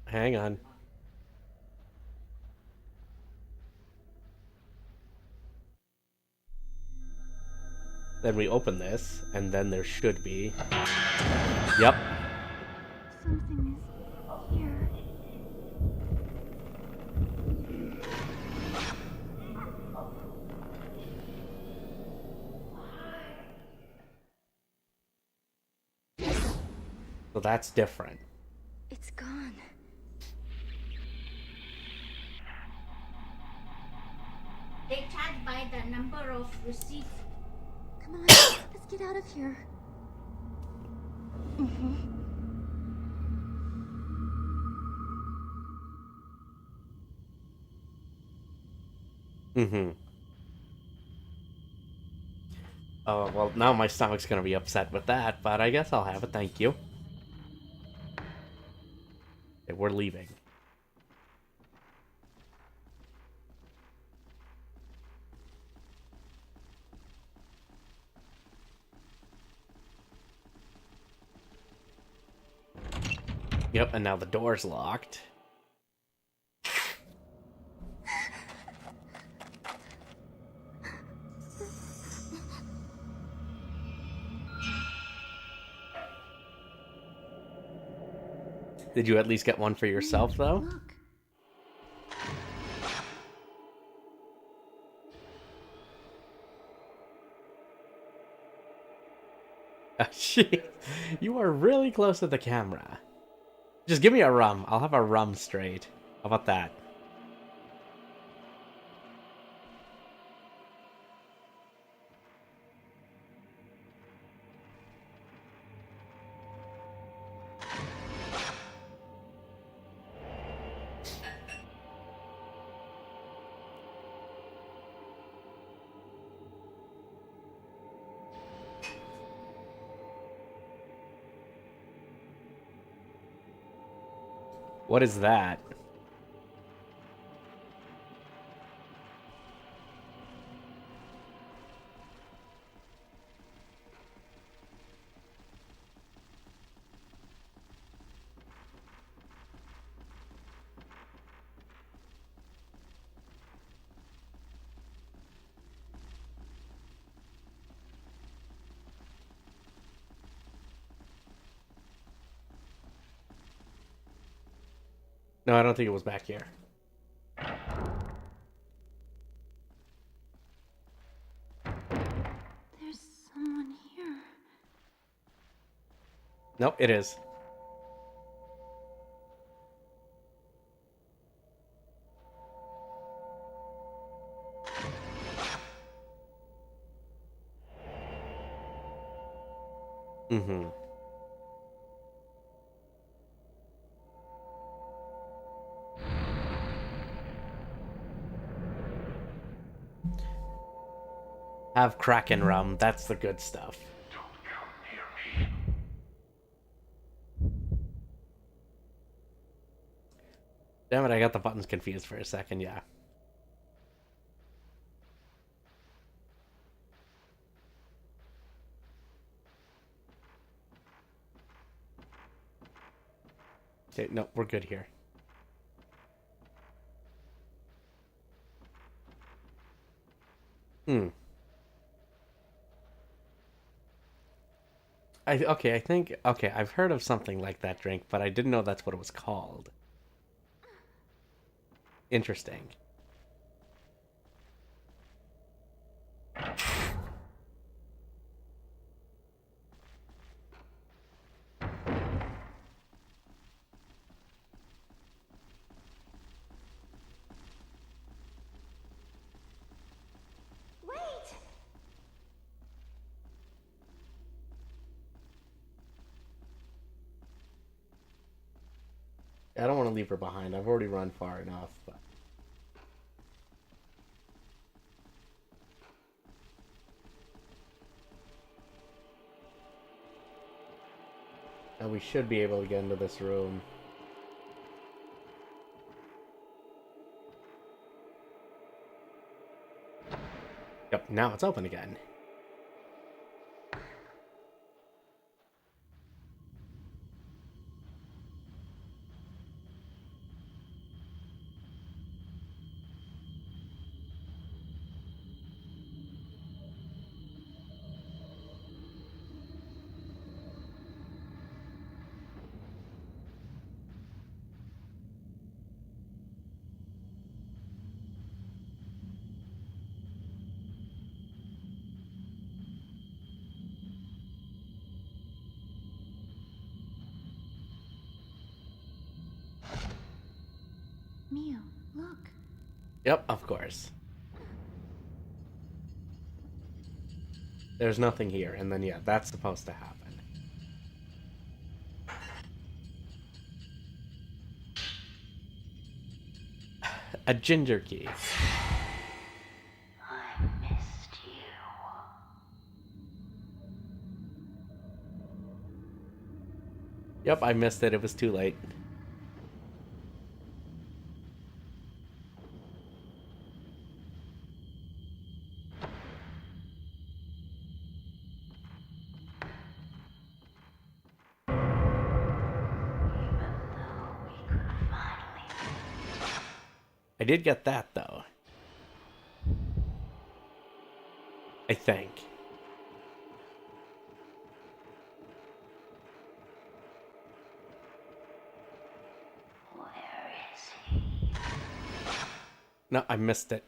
Hang on. Then we open this, and then there should be... Yep. Something is here. So that's different. It's gone. They charge by the number of receipts. Come on, let's get out of here. Mm-hmm. Oh, well, now my stomach's gonna be upset with that, but I guess I'll have it, thank you. Okay, we're leaving. Yep, and now the door's locked. Did you at least get one for yourself, though? Look. Jeez, you are really close to the camera. Just give me a rum. I'll have a rum straight. How about that? What is that? No, I don't think it was back here. There's someone here. Nope, it is. Mm-hmm. Have Kraken rum. That's the good stuff. Don't come near me. Damn it, I got the buttons confused for a second, yeah. Okay, no, we're good here. Okay, I've heard of something like that drink, but I didn't know that's what it was called. Interesting. Wait! I don't want to leave her behind. I've already run far enough, but... Now we should be able to get into this room. Yep, now it's open again. Mio, look. Yep, of course. There's nothing here, and then yeah, that's supposed to happen. A ginger key. I missed you. Yep, I missed it. It was too late. We could finally meet. I did get that, though. I think. Where is he? No, I missed it.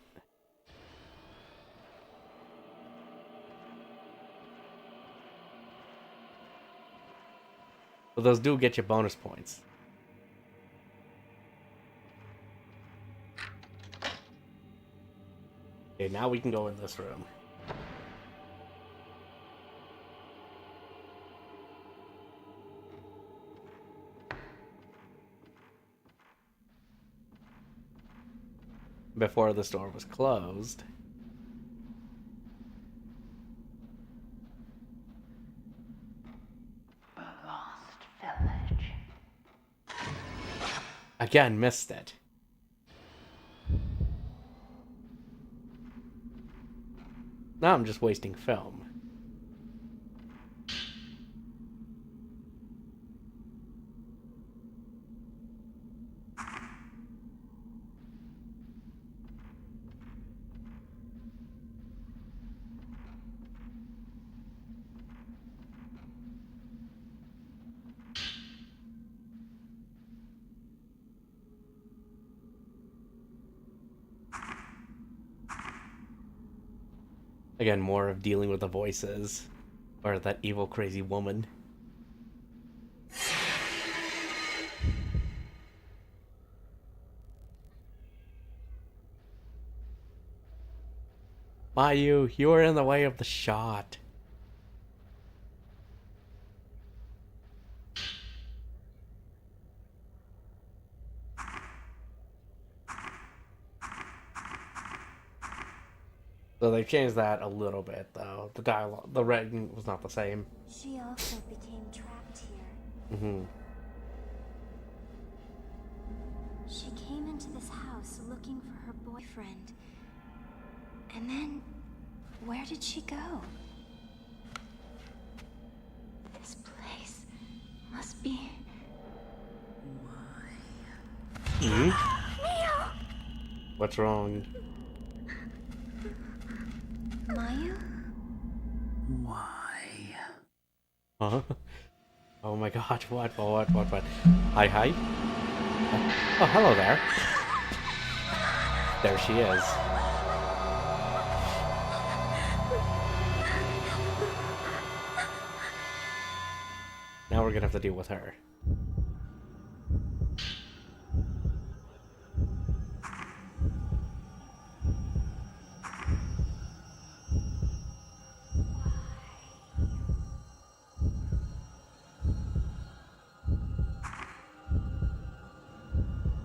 Well, those do get you bonus points. Okay, now we can go in this room. Before this door was closed. The lost village. Again, missed it. Now I'm just wasting film. Again, more of dealing with the voices. Or that evil, crazy woman. Mayu, you are in the way of the shot. So they changed that a little bit, though. The dialogue, the writing was not the same. She also became trapped here. Mm-hmm. She came into this house looking for her boyfriend. And then, where did she go? This place must be. Hmm? What's wrong? Mayu? Why? Huh? Oh my god, what? Hi, hi? Oh, hello there. There she is. Now we're gonna have to deal with her.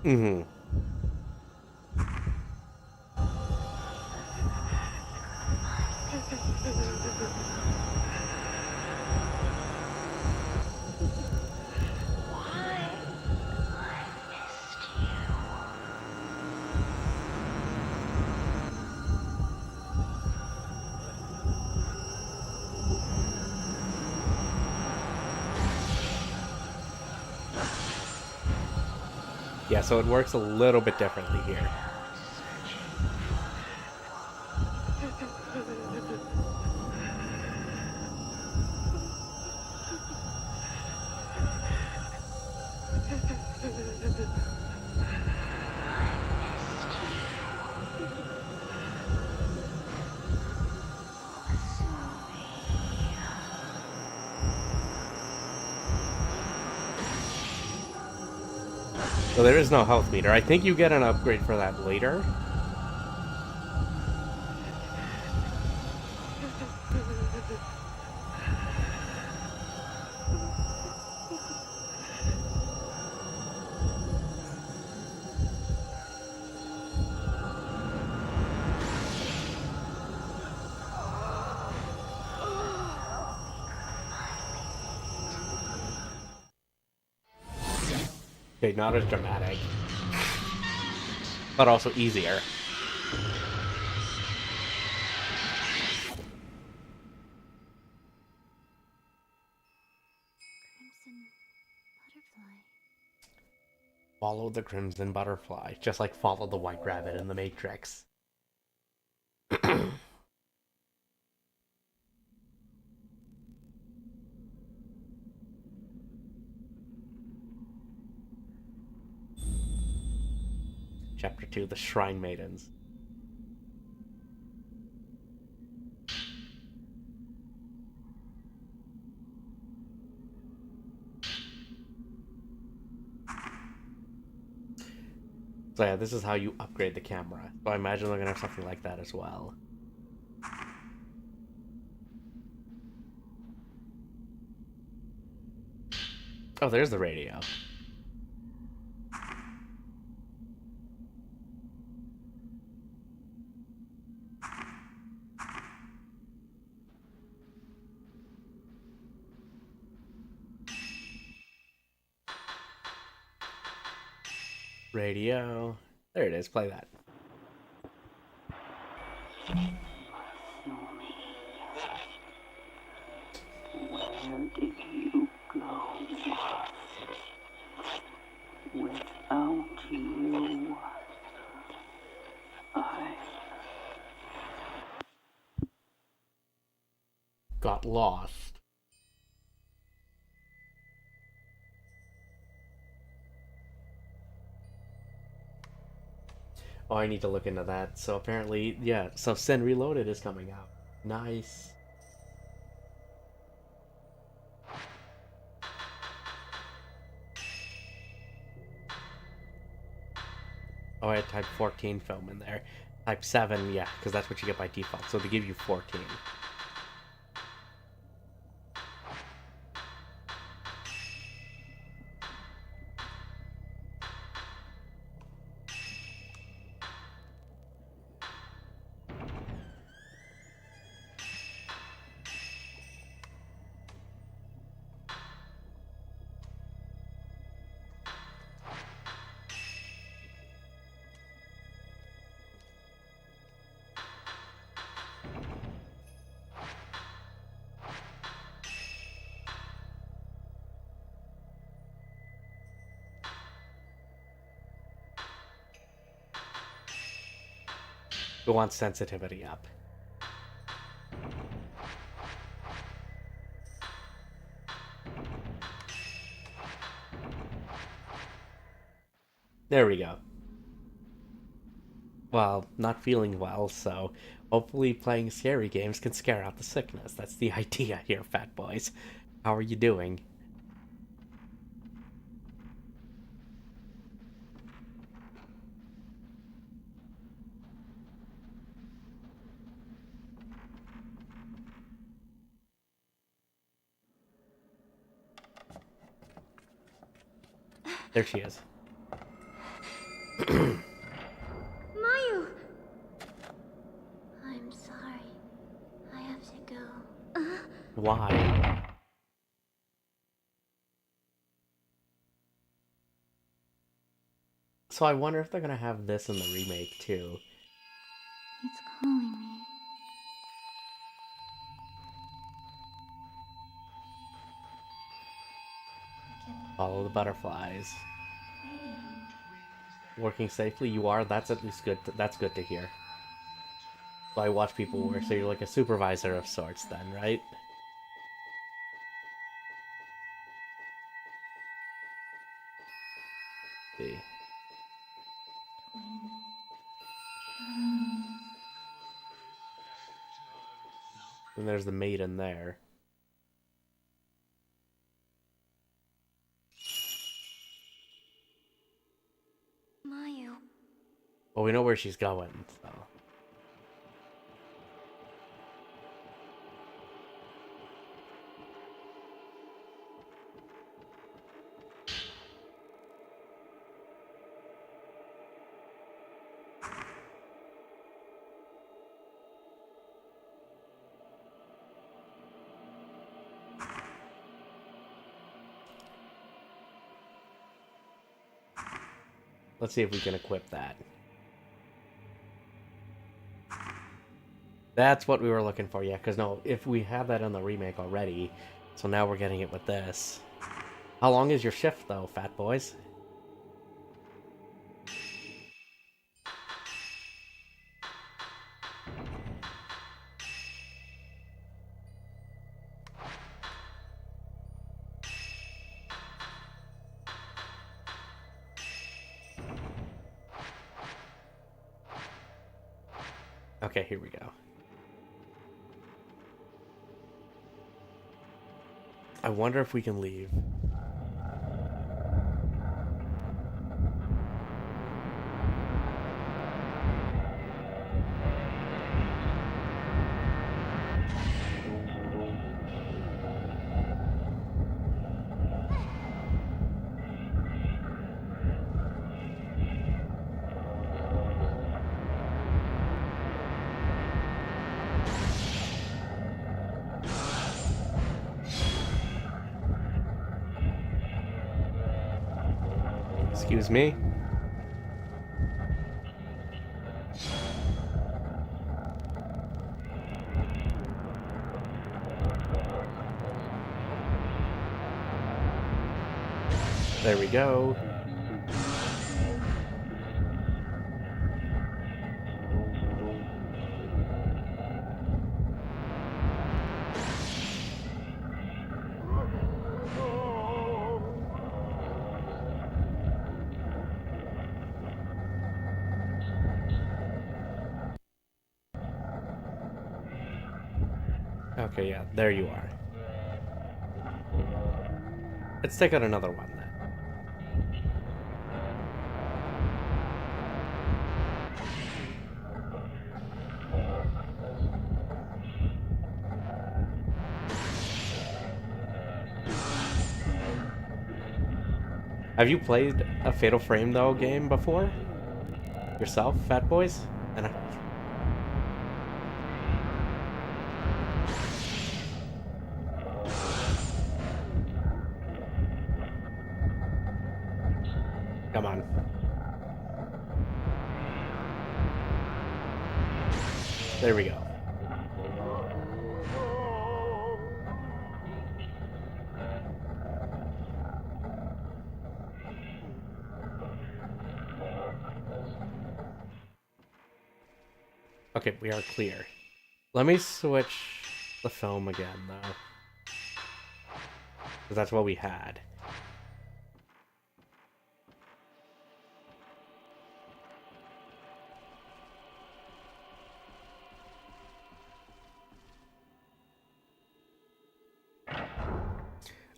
Mm-hmm. Yeah, so it works a little bit differently here. So there is no health meter. I think you get an upgrade for that later. Okay, not as dramatic. But also easier. Crimson butterfly. Follow the crimson butterfly, just like follow the white rabbit in the Matrix. Chapter 2, The Shrine Maidens. So yeah, this is how you upgrade the camera. So I imagine they're gonna have something like that as well. Oh, there's the radio. Radio. There it is, play that. Where did you go? Without you, I Got lost. Oh, I need to look into that. So apparently, yeah, so Sin Reloaded is coming out. Nice. Oh, I had type 14 film in there. Type 7, yeah, because that's what you get by default. So they give you 14. We want sensitivity up. There we go. Well, not feeling well, so hopefully playing scary games can scare out the sickness. That's the idea here, fat boys. How are you doing? There she is. Mayu! I'm sorry. I have to go. Why? So I wonder if they're gonna have this in the remake too. It's calling me. Follow the butterflies. Working safely, you are. That's at least good. That's good to hear. So I watch people work, so you're like a supervisor of sorts, then, right? See. And there's the maiden there. Mayu. Well, we know where she's going, so. Let's see if we can equip that. That's what we were looking for, yeah, because no, if we had that in the remake already, so now we're getting it with this. How long is your shift, though, fat boys? Okay, here we go. I wonder if we can leave. Excuse me? There we go. Okay, yeah, there you are. Let's take out another one then. Have you played a Fatal Frame though game before? Yourself, Fat Boys? And come on. There we go. Okay, we are clear. Let me switch the film again, though. Because that's what we had.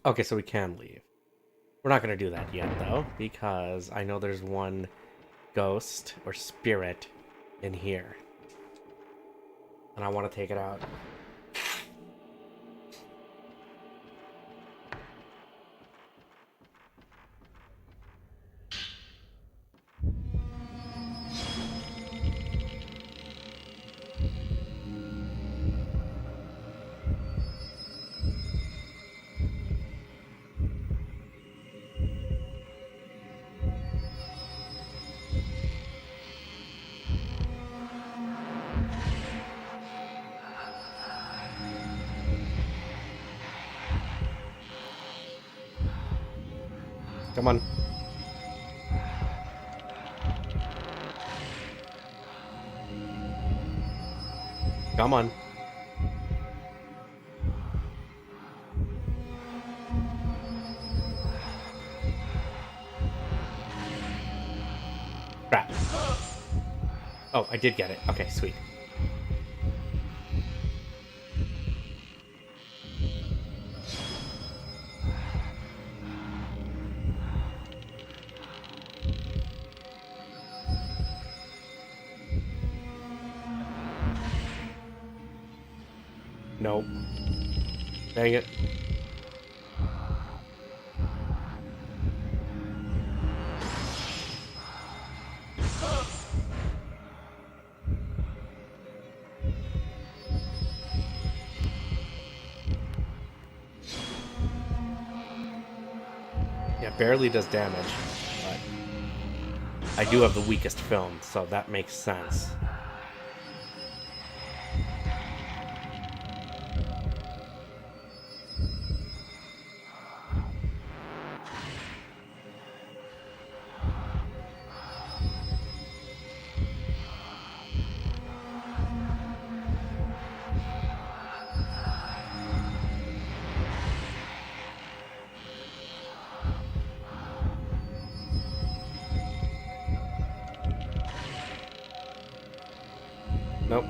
Okay, so we can leave. We're not going to do that yet, though, because I know there's one ghost or spirit in here. And I want to take it out. Come on. Come on. Crap. Oh, I did get it. Okay, sweet. Nope. Dang it. Yeah, barely does damage, but I do have the weakest film, so that makes sense. Nope.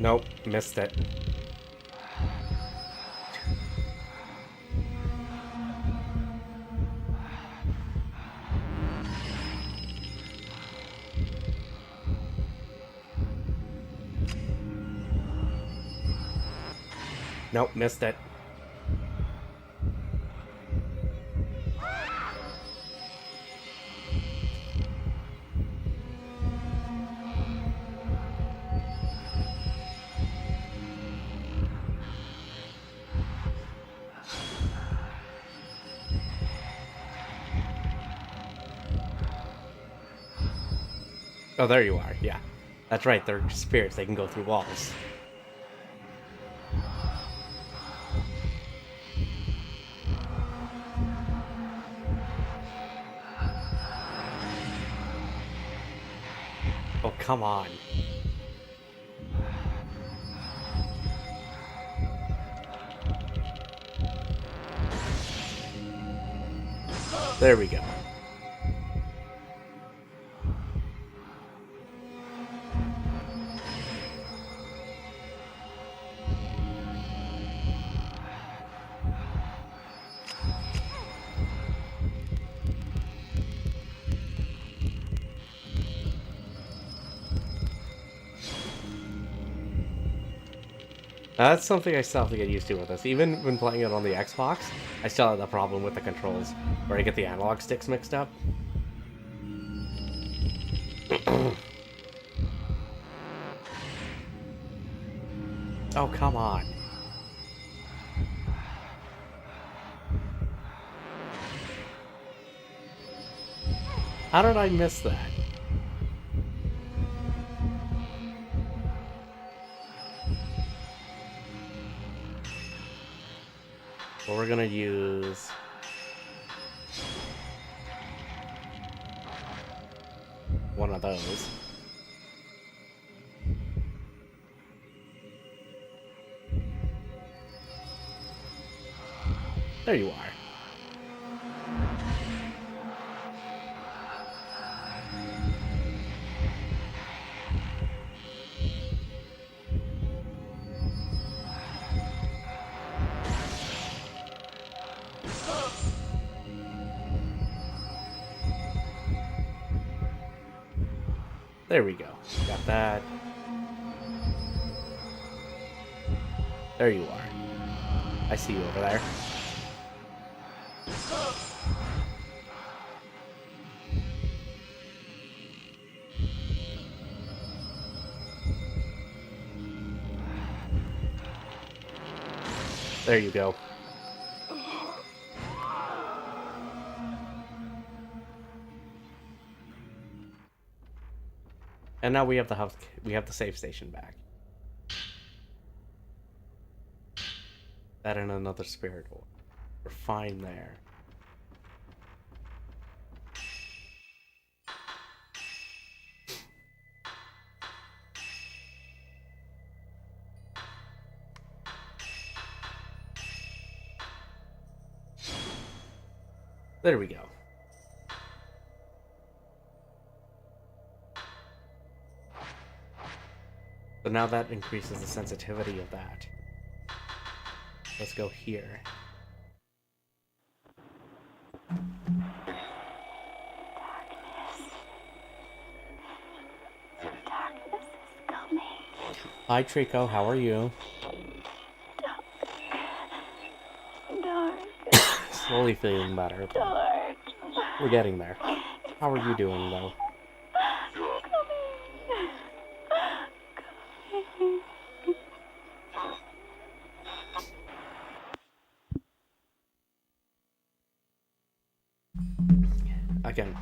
Nope, missed it. Nope, missed it. Oh, there you are. Yeah. That's right. They're spirits. They can go through walls. Oh, come on. There we go. That's something I still have to get used to with this. Even when playing it on the Xbox, I still have the problem with the controls, where I get the analog sticks mixed up. Oh, come on. How did I miss that? Well, we're gonna use... one of those. There you are. There we go. Got that. There you are. I see you over there. There you go. And now we have the house. We have the save station back. That and another spirit orb. We're fine there. There we go. So now that increases the sensitivity of that. Let's go here. Darkness is coming. Hi, Trico. How are you? Dark. Slowly feeling better. Dark. We're getting there. How are you doing, though? Again,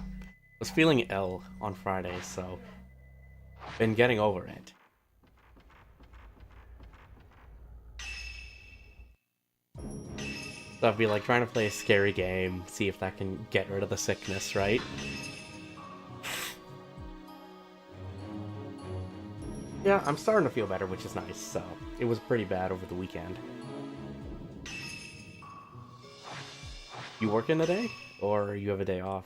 was feeling ill on Friday, so been getting over it. So I'd be like trying to play a scary game, see if that can get rid of the sickness, right? Yeah, I'm starting to feel better, which is nice, so it was pretty bad over the weekend. You working today? Or you have a day off?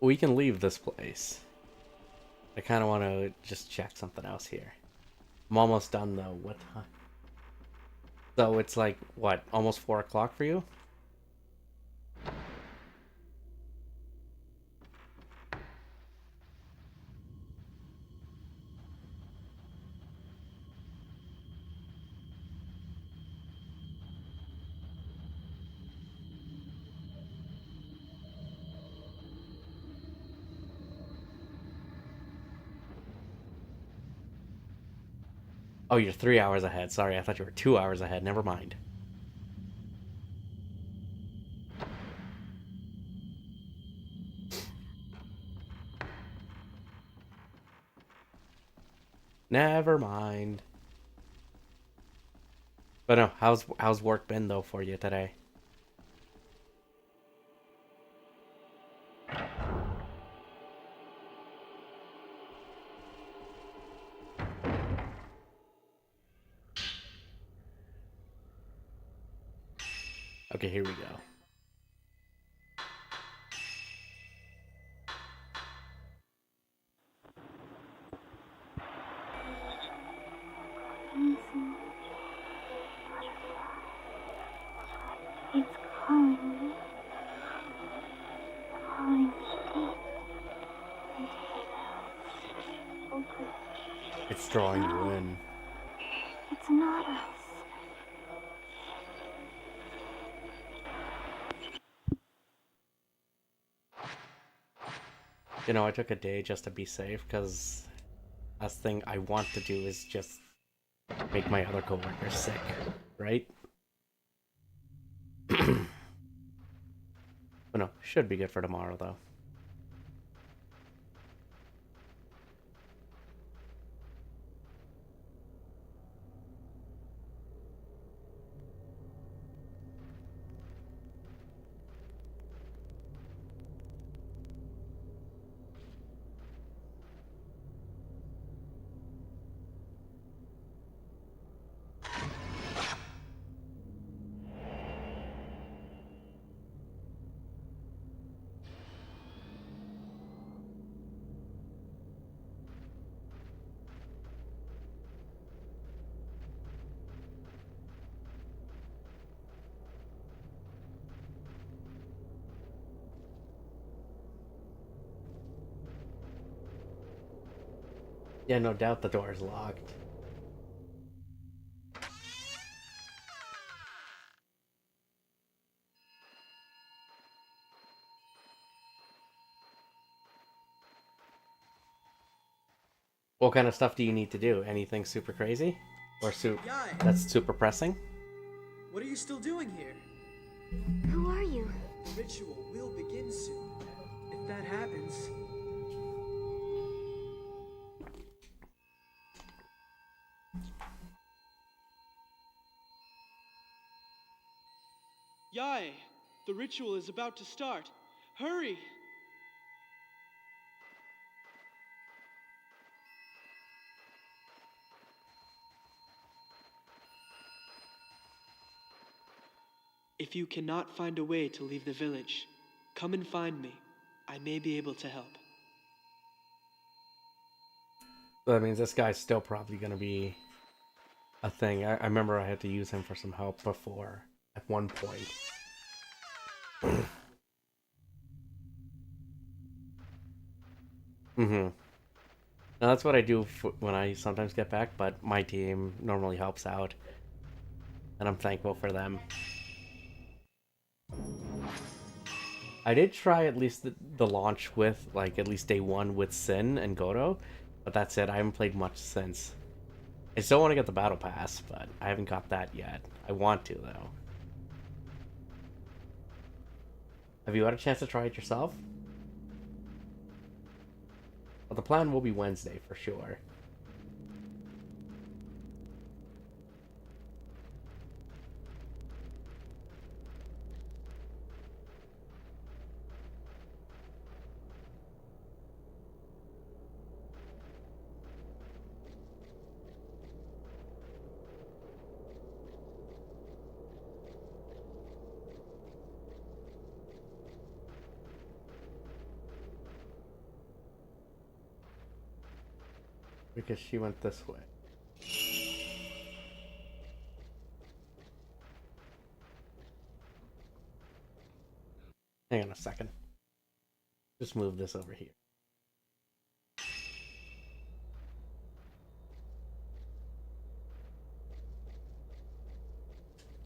We can leave this place. I kind of want to just check something else here. I'm almost done though. What time? So it's like, what, almost 4 o'clock for you? Oh, you're 3 hours ahead. Sorry, I thought you were 2 hours ahead. Never mind. Never mind. But no, how's work been though for you today? Okay, here we go. It's calling me. Calling me deep. It's drawing you in. It's not us. You know, I took a day just to be safe, because last thing I want to do is just make my other coworkers sick, right? But no, should be good for tomorrow, though. Yeah, no doubt the door is locked. What kind of stuff do you need to do? Anything super crazy? Or Yai, that's super pressing? what are you still doing here? Who are you? The ritual will begin soon. If that happens, Yai, the ritual is about to start. Hurry! If you cannot find a way to leave the village, come and find me. I may be able to help. So that means this guy's still probably gonna be a thing. I remember I had to use him for some help before, at one point. Mm-hmm. Now that's what I do when I sometimes get back, but my team normally helps out. And I'm thankful for them. I did try at least the launch with, like, at least day one with Sin and Goto, but that's it. I haven't played much since. I still want to get the battle pass, but I haven't got that yet. I want to, though. Have you had a chance to try it yourself? Well, the plan will be Wednesday for sure. Because she went this way. Hang on a second. Just move this over here.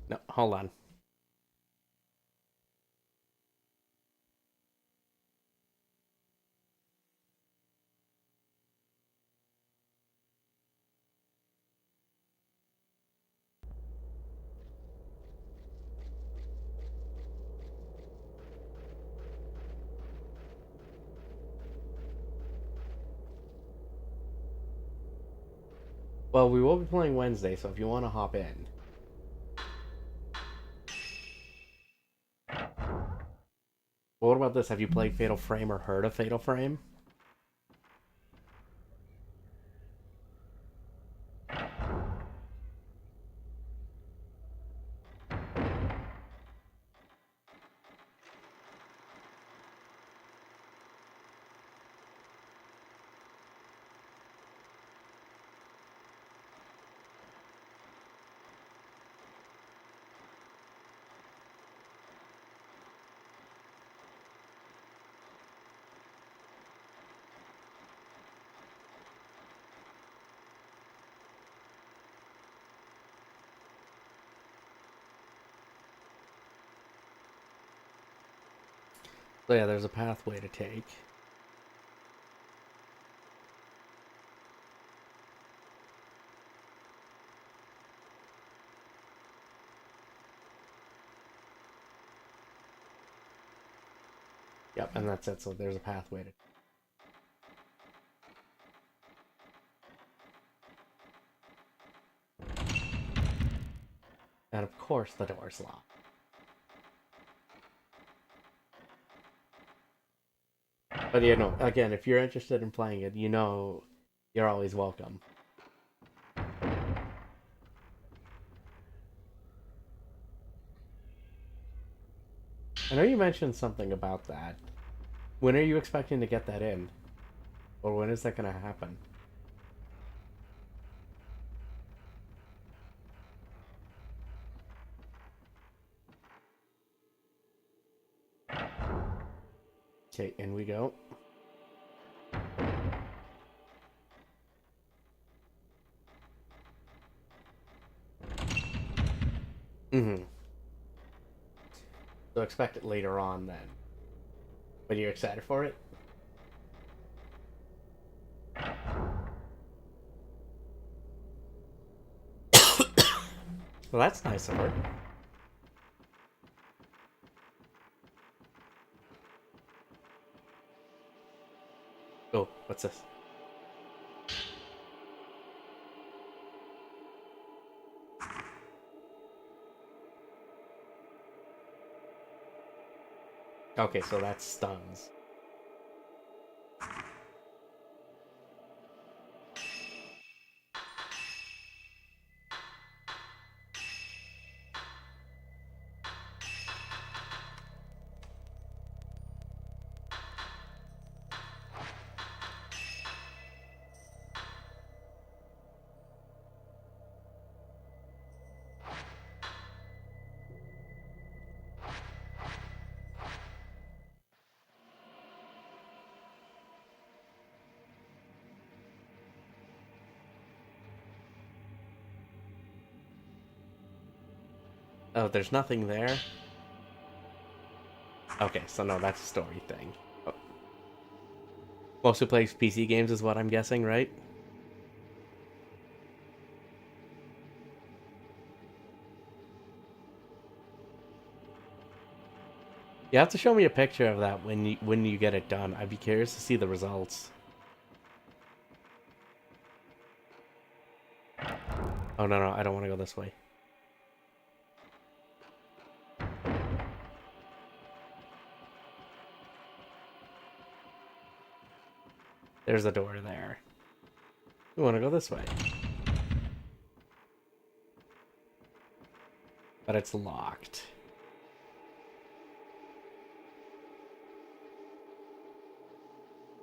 No, hold on. Well, we will be playing Wednesday, so if you want to hop in. Well, what about this? Have you played Fatal Frame or heard of Fatal Frame? So yeah, there's a pathway to take. Yep, and that's it. So there's a pathway to. And of course, the door's locked. But you know, again, if you're interested in playing it, you know, you're always welcome. I know you mentioned something about that. When are you expecting to get that in? Or when is that going to happen? Okay, in we go. Mm-hmm. So expect it later on then. But you're excited for it? Well, that's nice of her. Oh, what's this? Okay, so that's stuns. Oh, there's nothing there? Okay, so no, that's a story thing. Oh. Most who plays PC games is what I'm guessing, right? You have to show me a picture of that when you get it done. I'd be curious to see the results. Oh no, I don't want to go this way. There's a door there. We want to go this way. But it's locked.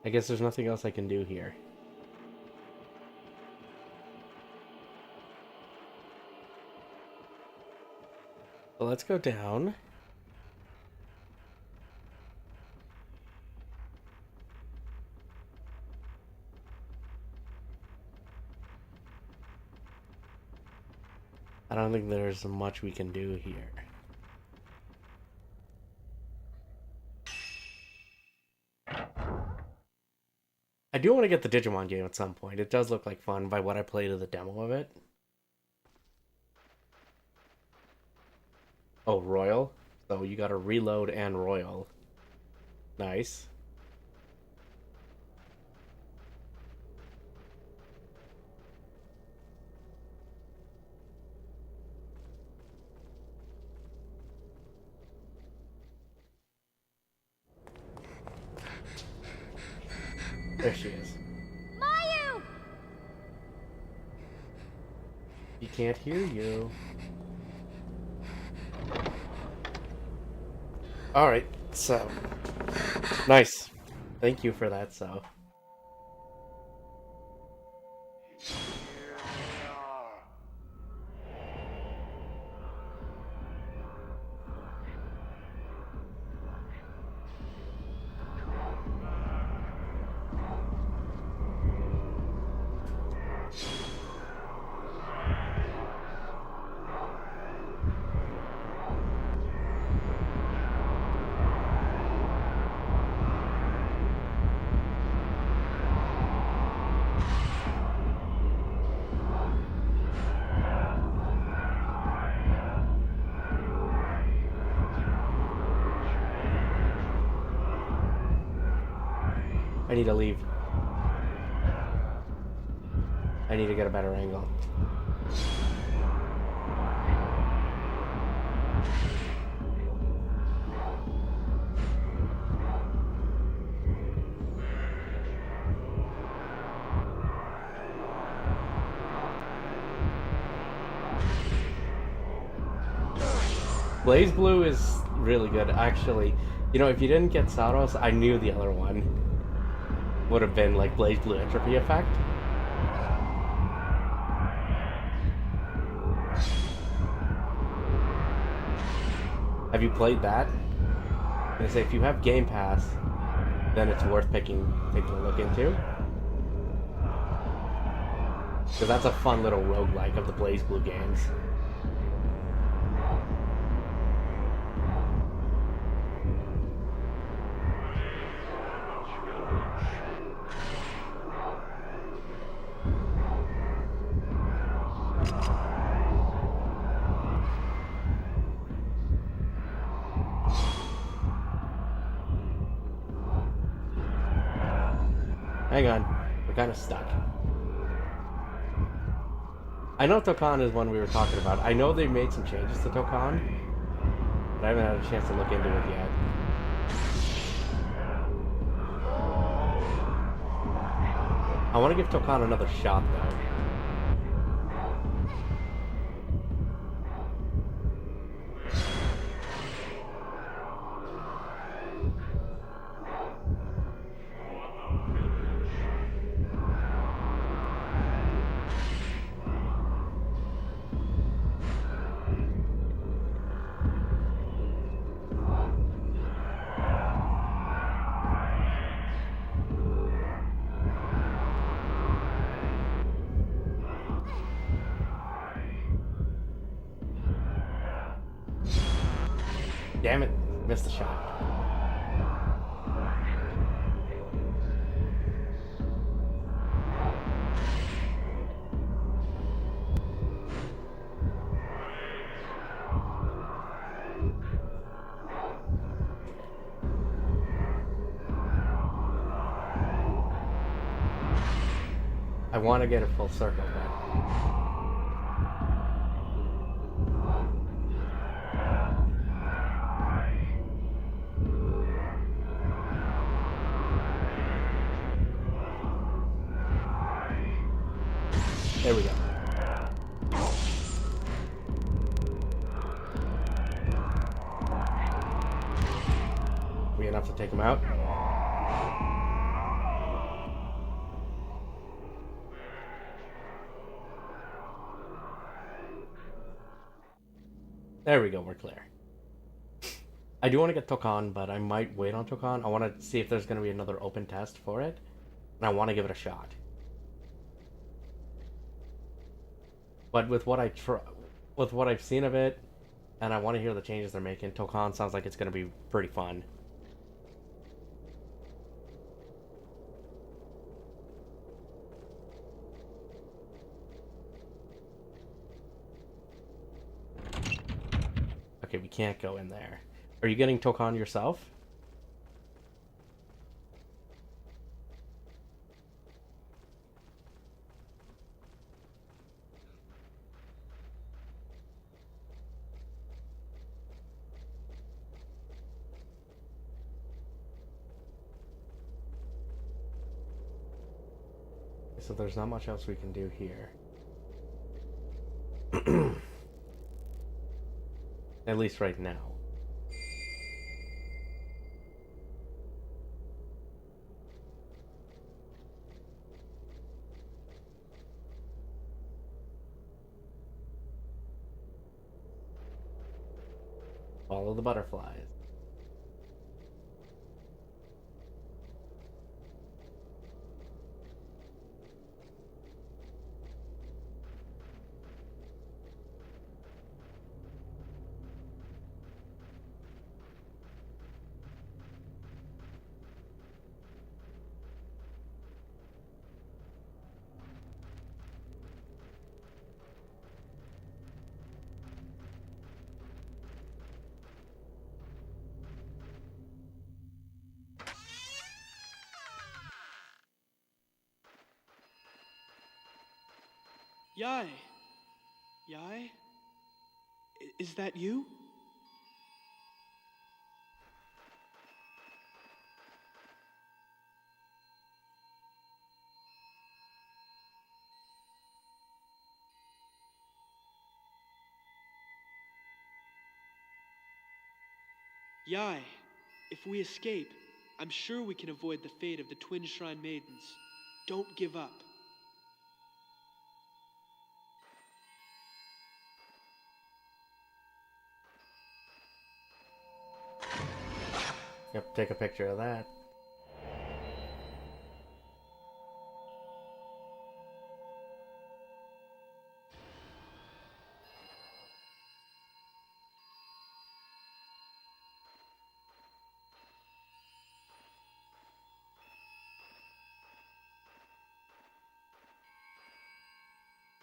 I guess there's nothing else I can do here. Well, let's go down. I don't think there's much we can do here. I do want to get the Digimon game at some point. It does look like fun by what I played of the demo of it. Oh, Royal? So you gotta reload and Royal. Nice. There she is. Mayu! He can't hear you. Alright, so. Nice. Thank you for that, so. I need to leave. I need to get a better angle. Blaze Blue is really good, actually. You know, if you didn't get Saros, I knew the other one would have been like Blaze Blue Entropy Effect. Have you played that? I'm gonna say if you have Game Pass, then it's worth taking a look into. Because that's a fun little roguelike of the Blaze Blue games. Hang on, we're kind of stuck. I know Tokan is one we were talking about. I know they made some changes to Tokan, but I haven't had a chance to look into it yet. I want to give Tokan another shot, though. Damn it, missed the shot. I want to get a full circle, but... There we go. We enough to take him out? There we go, we're clear. I do want to get Tokan, but I might wait on Tokan. I want to see if there's going to be another open test for it, and I want to give it a shot. But with what I've seen of it, and I want to hear the changes they're making, Tokan sounds like it's going to be pretty fun. Okay, we can't go in there. Are you getting Tokan yourself? so there's not much else we can do here. At least right now. Follow the butterflies. Yai! Yai? Is that you? Yai, if we escape, I'm sure we can avoid the fate of the Twin Shrine Maidens. Don't give up. Yep, take a picture of that.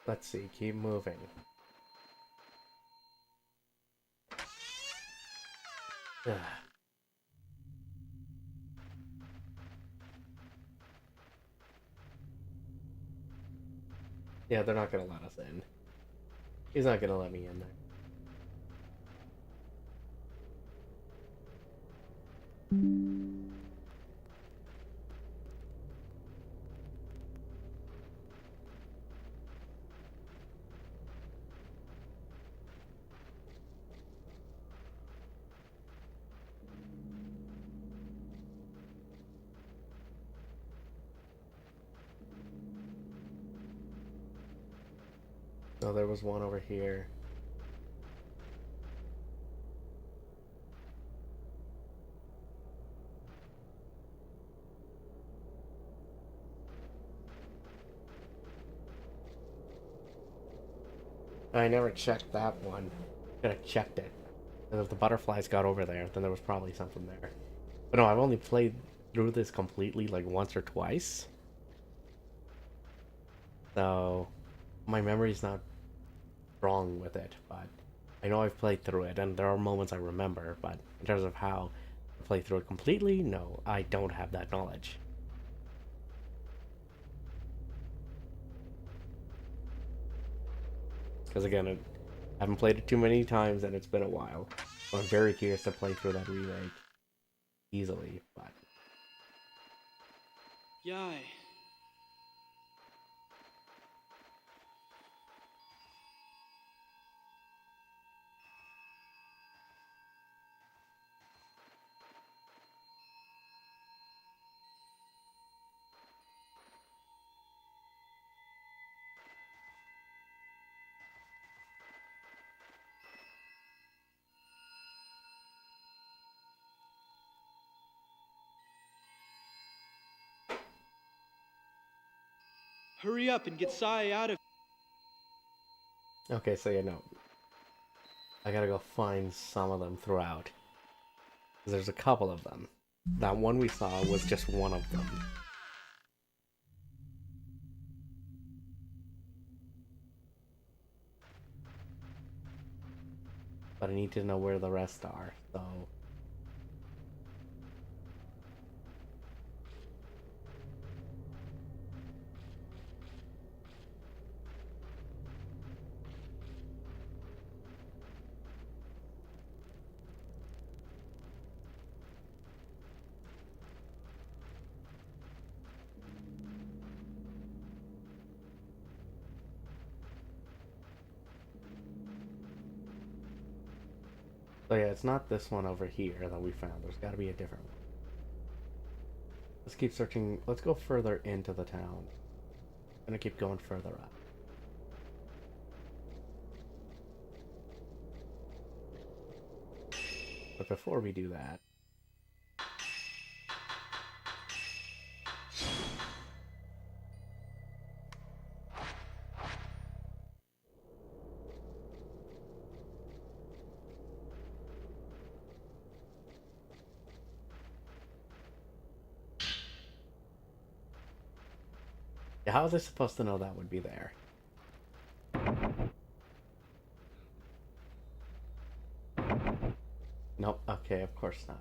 Let's see, keep moving. Ugh. Yeah, they're not gonna let us in. He's not gonna let me in there. Oh, there was one over here. I never checked that one. Could have checked it. And if the butterflies got over there, then there was probably something there. But no, I've only played through this completely like once or twice. So my memory's not strong with it, but I know I've played through it, and there are moments I remember, but in terms of how to play through it completely, no, I don't have that knowledge. Because again, I haven't played it too many times, and it's been a while. So I'm very curious to play through that remake easily, but... Yai. Hurry up and get Sai out of... Okay, so yeah, no. I gotta go find some of them throughout. There's a couple of them. That one we saw was just one of them. But I need to know where the rest are, so... So yeah, it's not this one over here that we found. There's got to be a different one. Let's keep searching. Let's go further into the town. I'm gonna keep going further up. But before we do that, yeah, how was I supposed to know that would be there? Nope. Okay, of course not.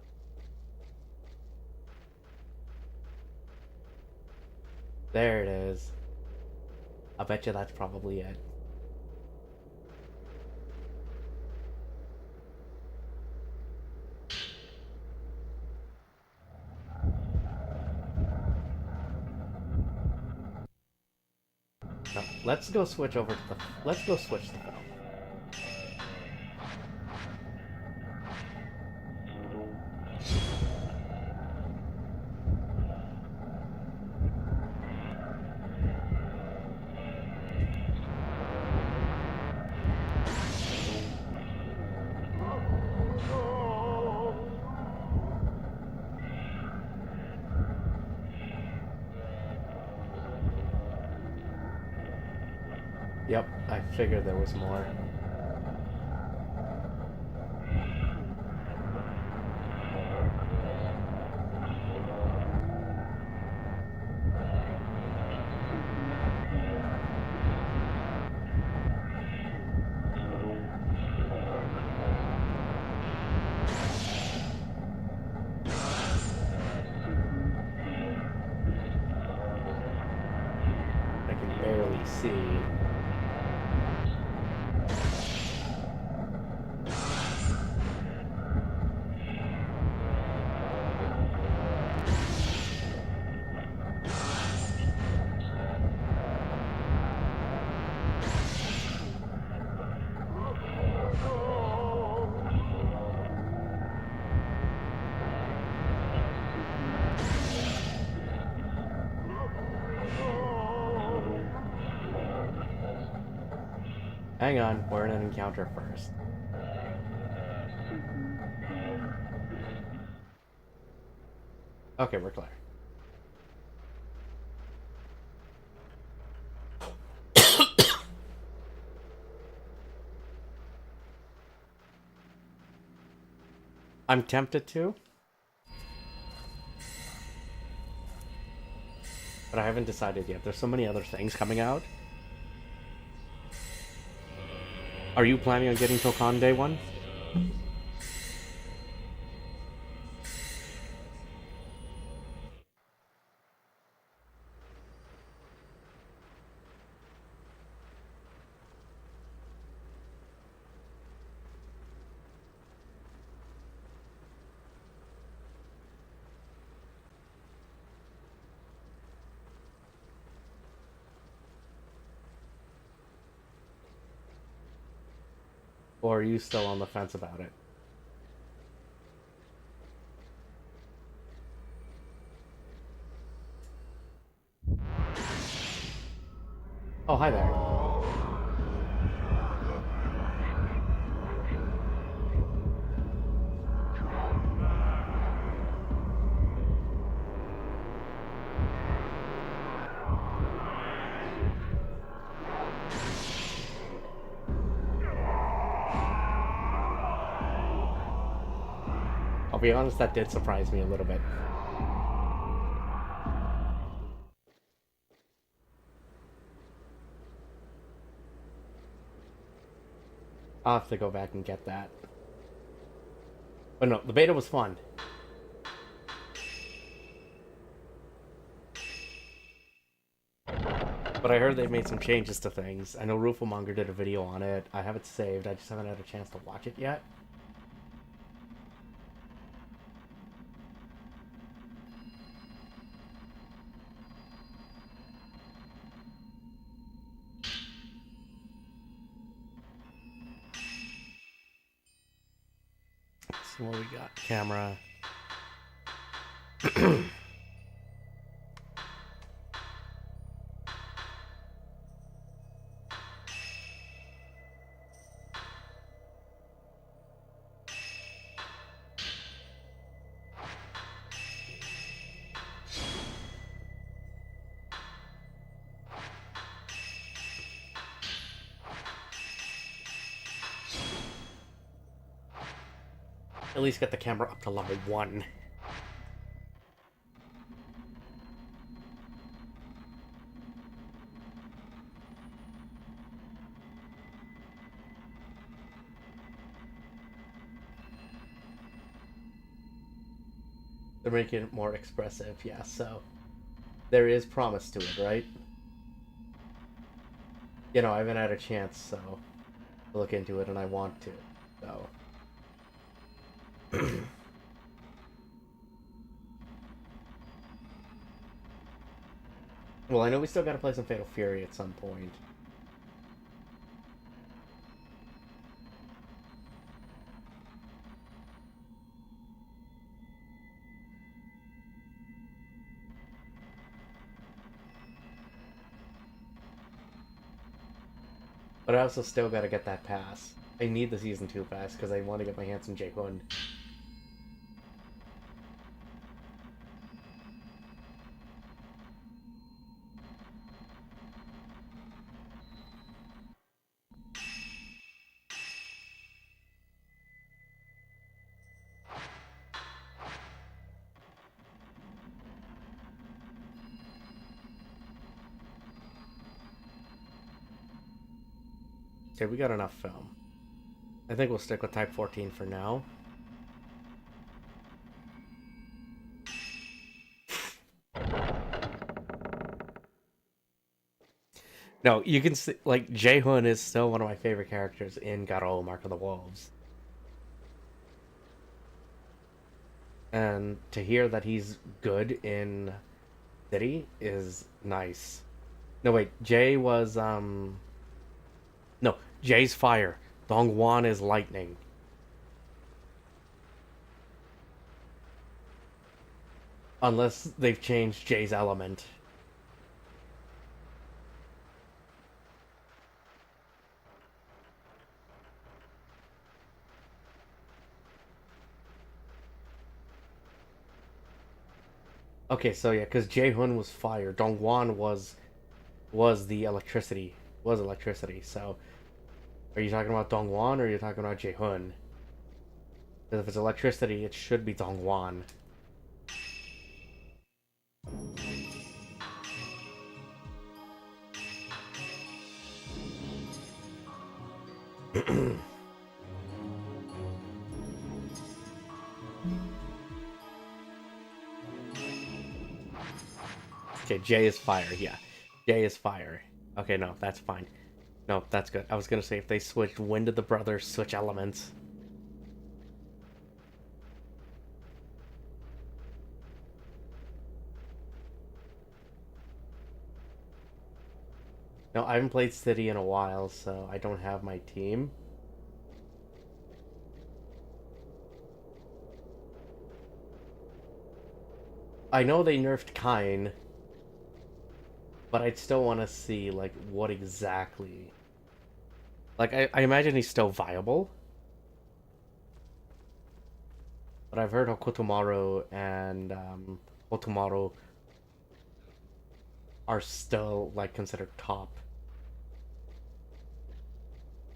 There it is. I bet you that's probably it. No, let's go switch over to the. Let's go switch the film. Yep, I figured there was more. I can barely see. Hang on, we're in an encounter first. Okay, we're clear. I'm tempted to, but I haven't decided yet. There's so many other things coming out. Are you planning on getting Tokan day one? Or are you still on the fence about it? Oh, hi there. I'll be honest, that did surprise me a little bit. I'll have to go back and get that. But no, the beta was fun. But I heard they've made some changes to things. I know Rooflemonger did a video on it. I have it saved. I just haven't had a chance to watch it yet. So what we got? Camera. At least get the camera up to level 1. They're making it more expressive, yeah, so there is promise to it, right? You know, I haven't had a chance, so to look into it, and I want to, so. Well, I know we still gotta play some Fatal Fury at some point. But I also still gotta get that pass. I need the Season 2 pass, because I want to get my hands on Jae-hoon. Okay, we got enough film. I think we'll stick with Type 14 for now. No, you can see, like, Jae-hoon is still one of my favorite characters in Garo Mark of the Wolves. And to hear that he's good in City is nice. No, wait, Jay was, No, Jay's fire. Dongwon is lightning. Unless they've changed Jay's element. Okay, so yeah, because Jae-hoon was fire. Dongwon was the electricity. Was electricity, so... Are you talking about Dongwon or are you talking about Jae-hoon? Because if it's electricity, it should be Dongwon. Okay, Jay is fire, yeah. Jay is fire. Okay, no, that's fine. No, that's good. I was gonna say, if they switched, when did the brothers switch elements? No, I haven't played City in a while, so I don't have my team. I know they nerfed Kain, but I'd still want to see, like, what exactly... Like, I imagine he's still viable. But I've heard Hokotomaru and Otomaru are still, like, considered top.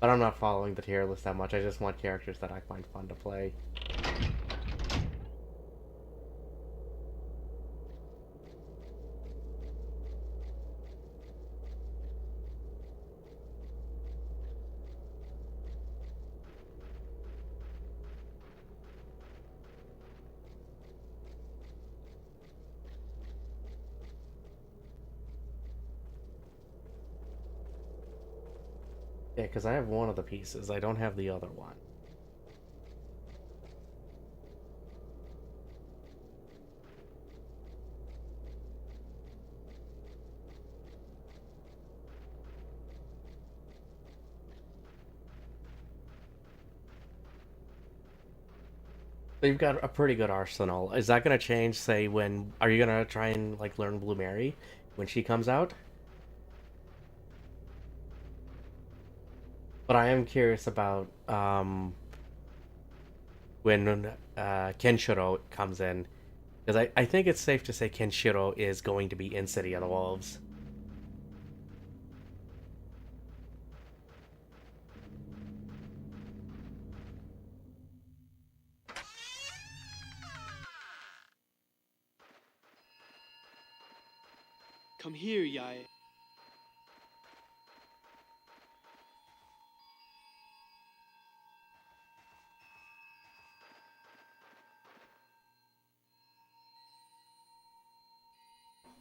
But I'm not following the tier list that much. I just want characters that I find fun to play. Yeah, because I have one of the pieces. I don't have the other one. They've got a pretty good arsenal. Is that gonna change, say, when... Are you gonna try and, like, learn Blue Mary when she comes out? But I am curious about, when, Kenshiro comes in. Because I think it's safe to say Kenshiro is going to be in City of the Wolves. Come here, Yae.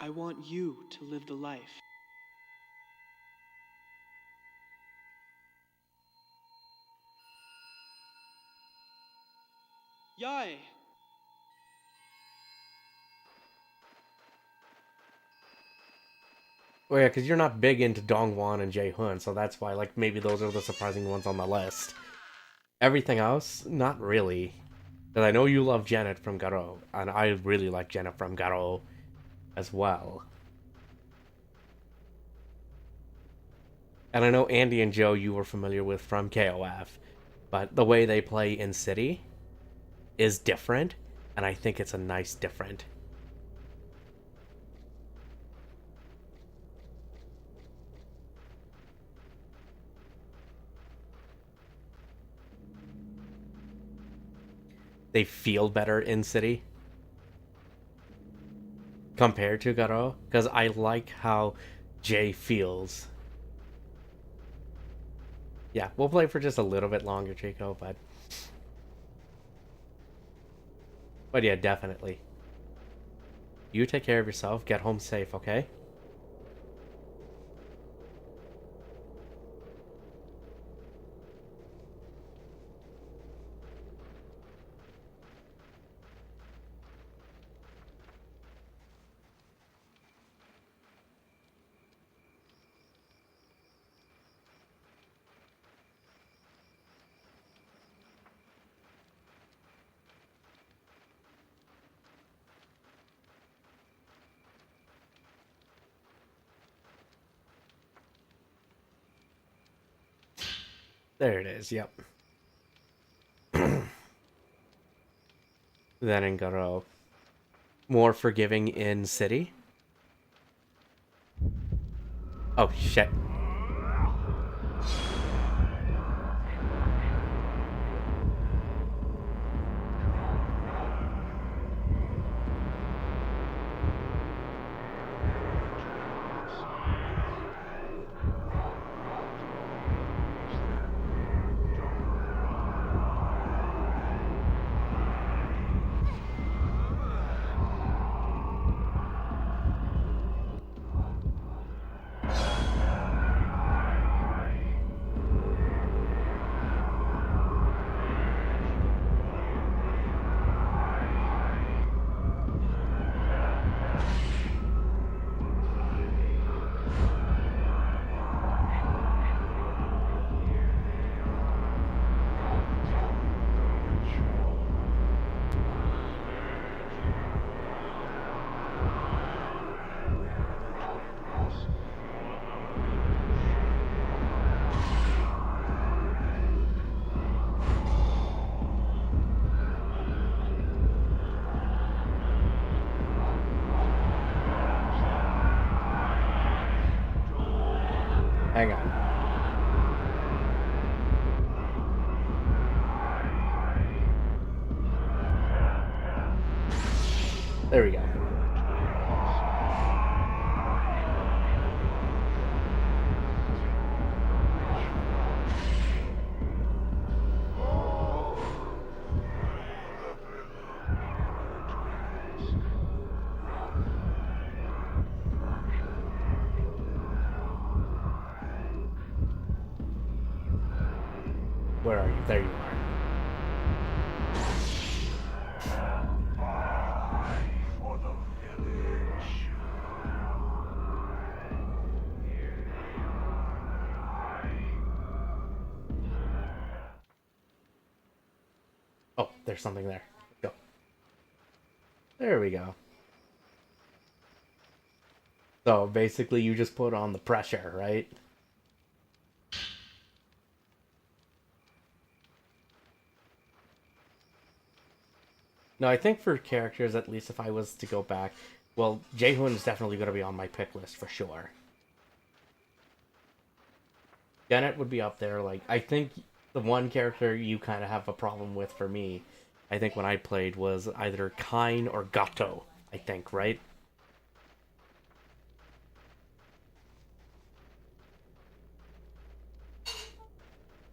I want you to live the life. Yae! Well, yeah, because you're not big into Dongwon and Jae-hoon, so that's why, like, maybe those are the surprising ones on the list. Everything else, not really. Because I know you love Janet from Garo, and I really like Janet from Garo as well. And I know Andy and Joe you were familiar with from KOF, but the way they play in City is different, and I think it's a nice different. They feel better in City compared to Garo, because I like how Jay feels. Yeah, we'll play for just a little bit longer, Chico, but yeah, definitely. You take care of yourself, get home safe, okay? There it is, yep. Then in Garo. More forgiving in City? Oh, shit. Hang on. There we go. Where are you? There you are. For the village. Oh, there's something there. There we go. So basically you just put on the pressure, right? No, I think for characters, at least if I was to go back, well, Jae-hoon is definitely going to be on my pick list for sure. Bennett would be up there. Like, I think the one character you kind of have a problem with for me, I think when I played, was either Kine or Gato, I think, right?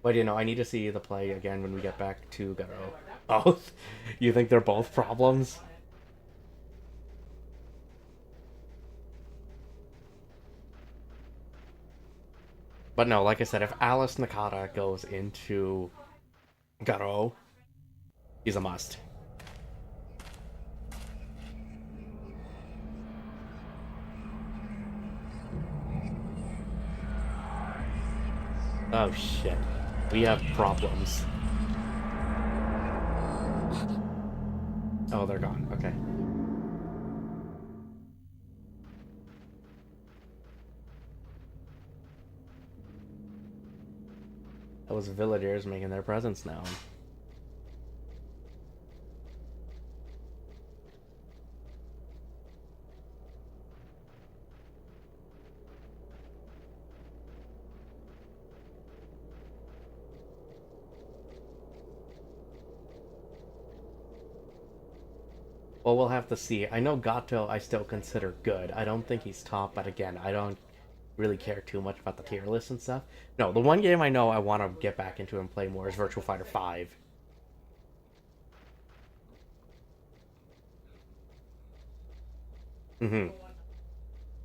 But, you know, I need to see the play again when we get back to Gato. Oh, you think they're both problems? But no, like I said, if Alice Nakata goes into Garo, he's a must. Oh shit. We have problems. Oh, they're gone. Okay. Those villagers making their presence known. Well, we'll have to see. I know Gato I still consider good. I don't think he's top, but again, I don't really care too much about the tier list and stuff. No, the one game I know I want to get back into and play more is Virtua Fighter 5. Mm-hmm.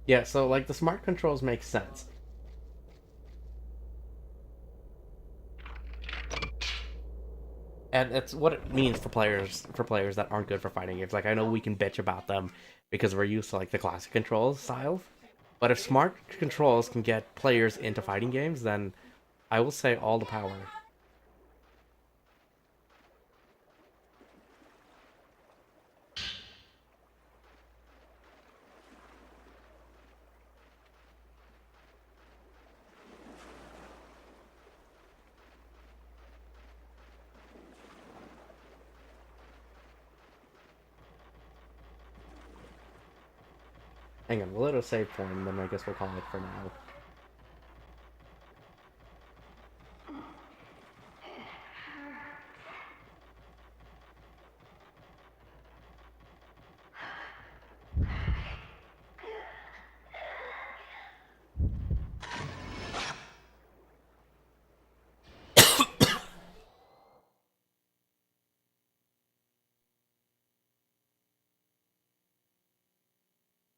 Yeah, so like the smart controls make sense. And it's what it means for players that aren't good for fighting games. Like I know we can bitch about them because we're used to like the classic controls style. But if smart controls can get players into fighting games, then I will say all the power. Hang on, we'll let it save form, then I guess we'll call it for now.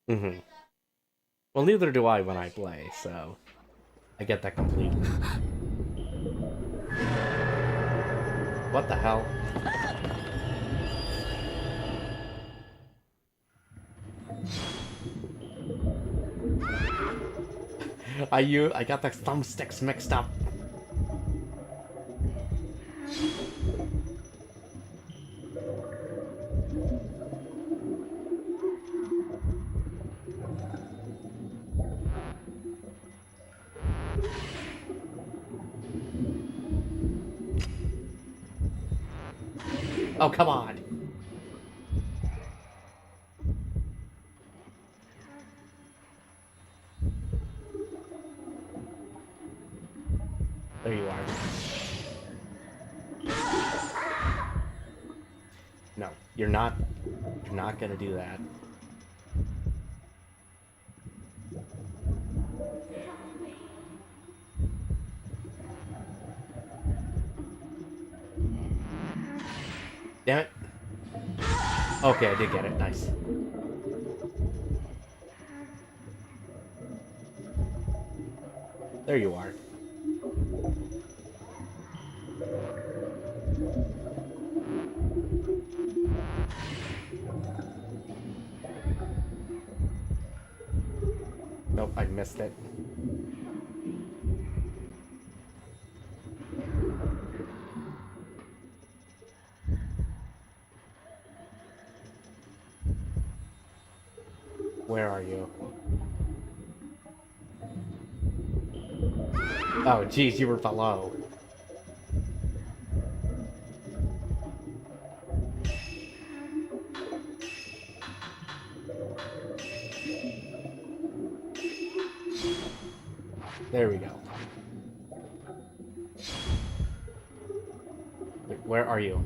Mm-hmm. Well, neither do I when I play, so I get that completely. What the hell? I got the thumbsticks mixed up. Oh, come on. There you are. No, you're not gonna do that. Damn it. Okay, I did get it. Nice. There you are. Nope, I missed it. Where are you? Oh, geez, you were below. There we go. Wait, where are you?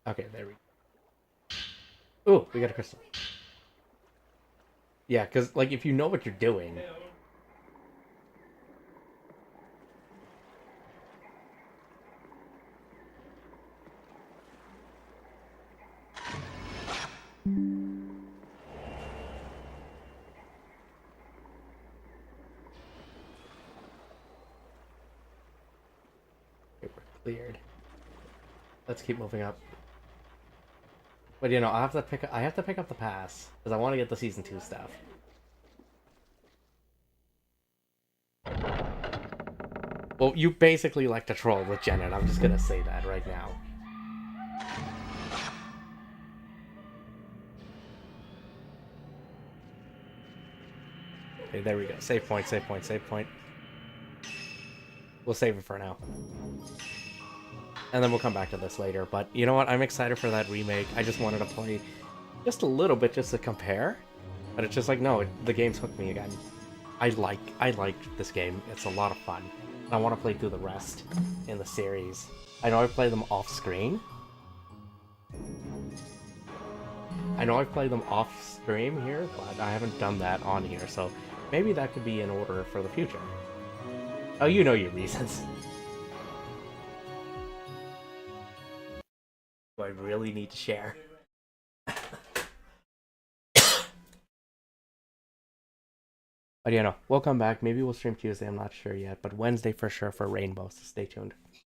Okay, there we go. Ooh, we got a crystal. Yeah, because, like, if you know what you're doing... Okay, we're cleared. Let's keep moving up. But you know, I have to pick up the pass because I want to get the season 2 stuff. Well, you basically like to troll with Janet. I'm just gonna say that right now. Okay, there we go. Save point, save point, save point. We'll save it for now. And then we'll come back to this later. But you know what? I'm excited for that remake. I just wanted to play just a little bit just to compare. But it's just like, no, the game's hooked me again. I like this game. It's a lot of fun. I want to play through the rest in the series. I know I play them off screen. I know I play them off stream here, but I haven't done that on here, so maybe that could be in order for the future. Oh, you know your reasons. Do I really need to share? But you know, we'll come back. Maybe we'll stream Tuesday, I'm not sure yet. But Wednesday for sure for Rainbow, so stay tuned.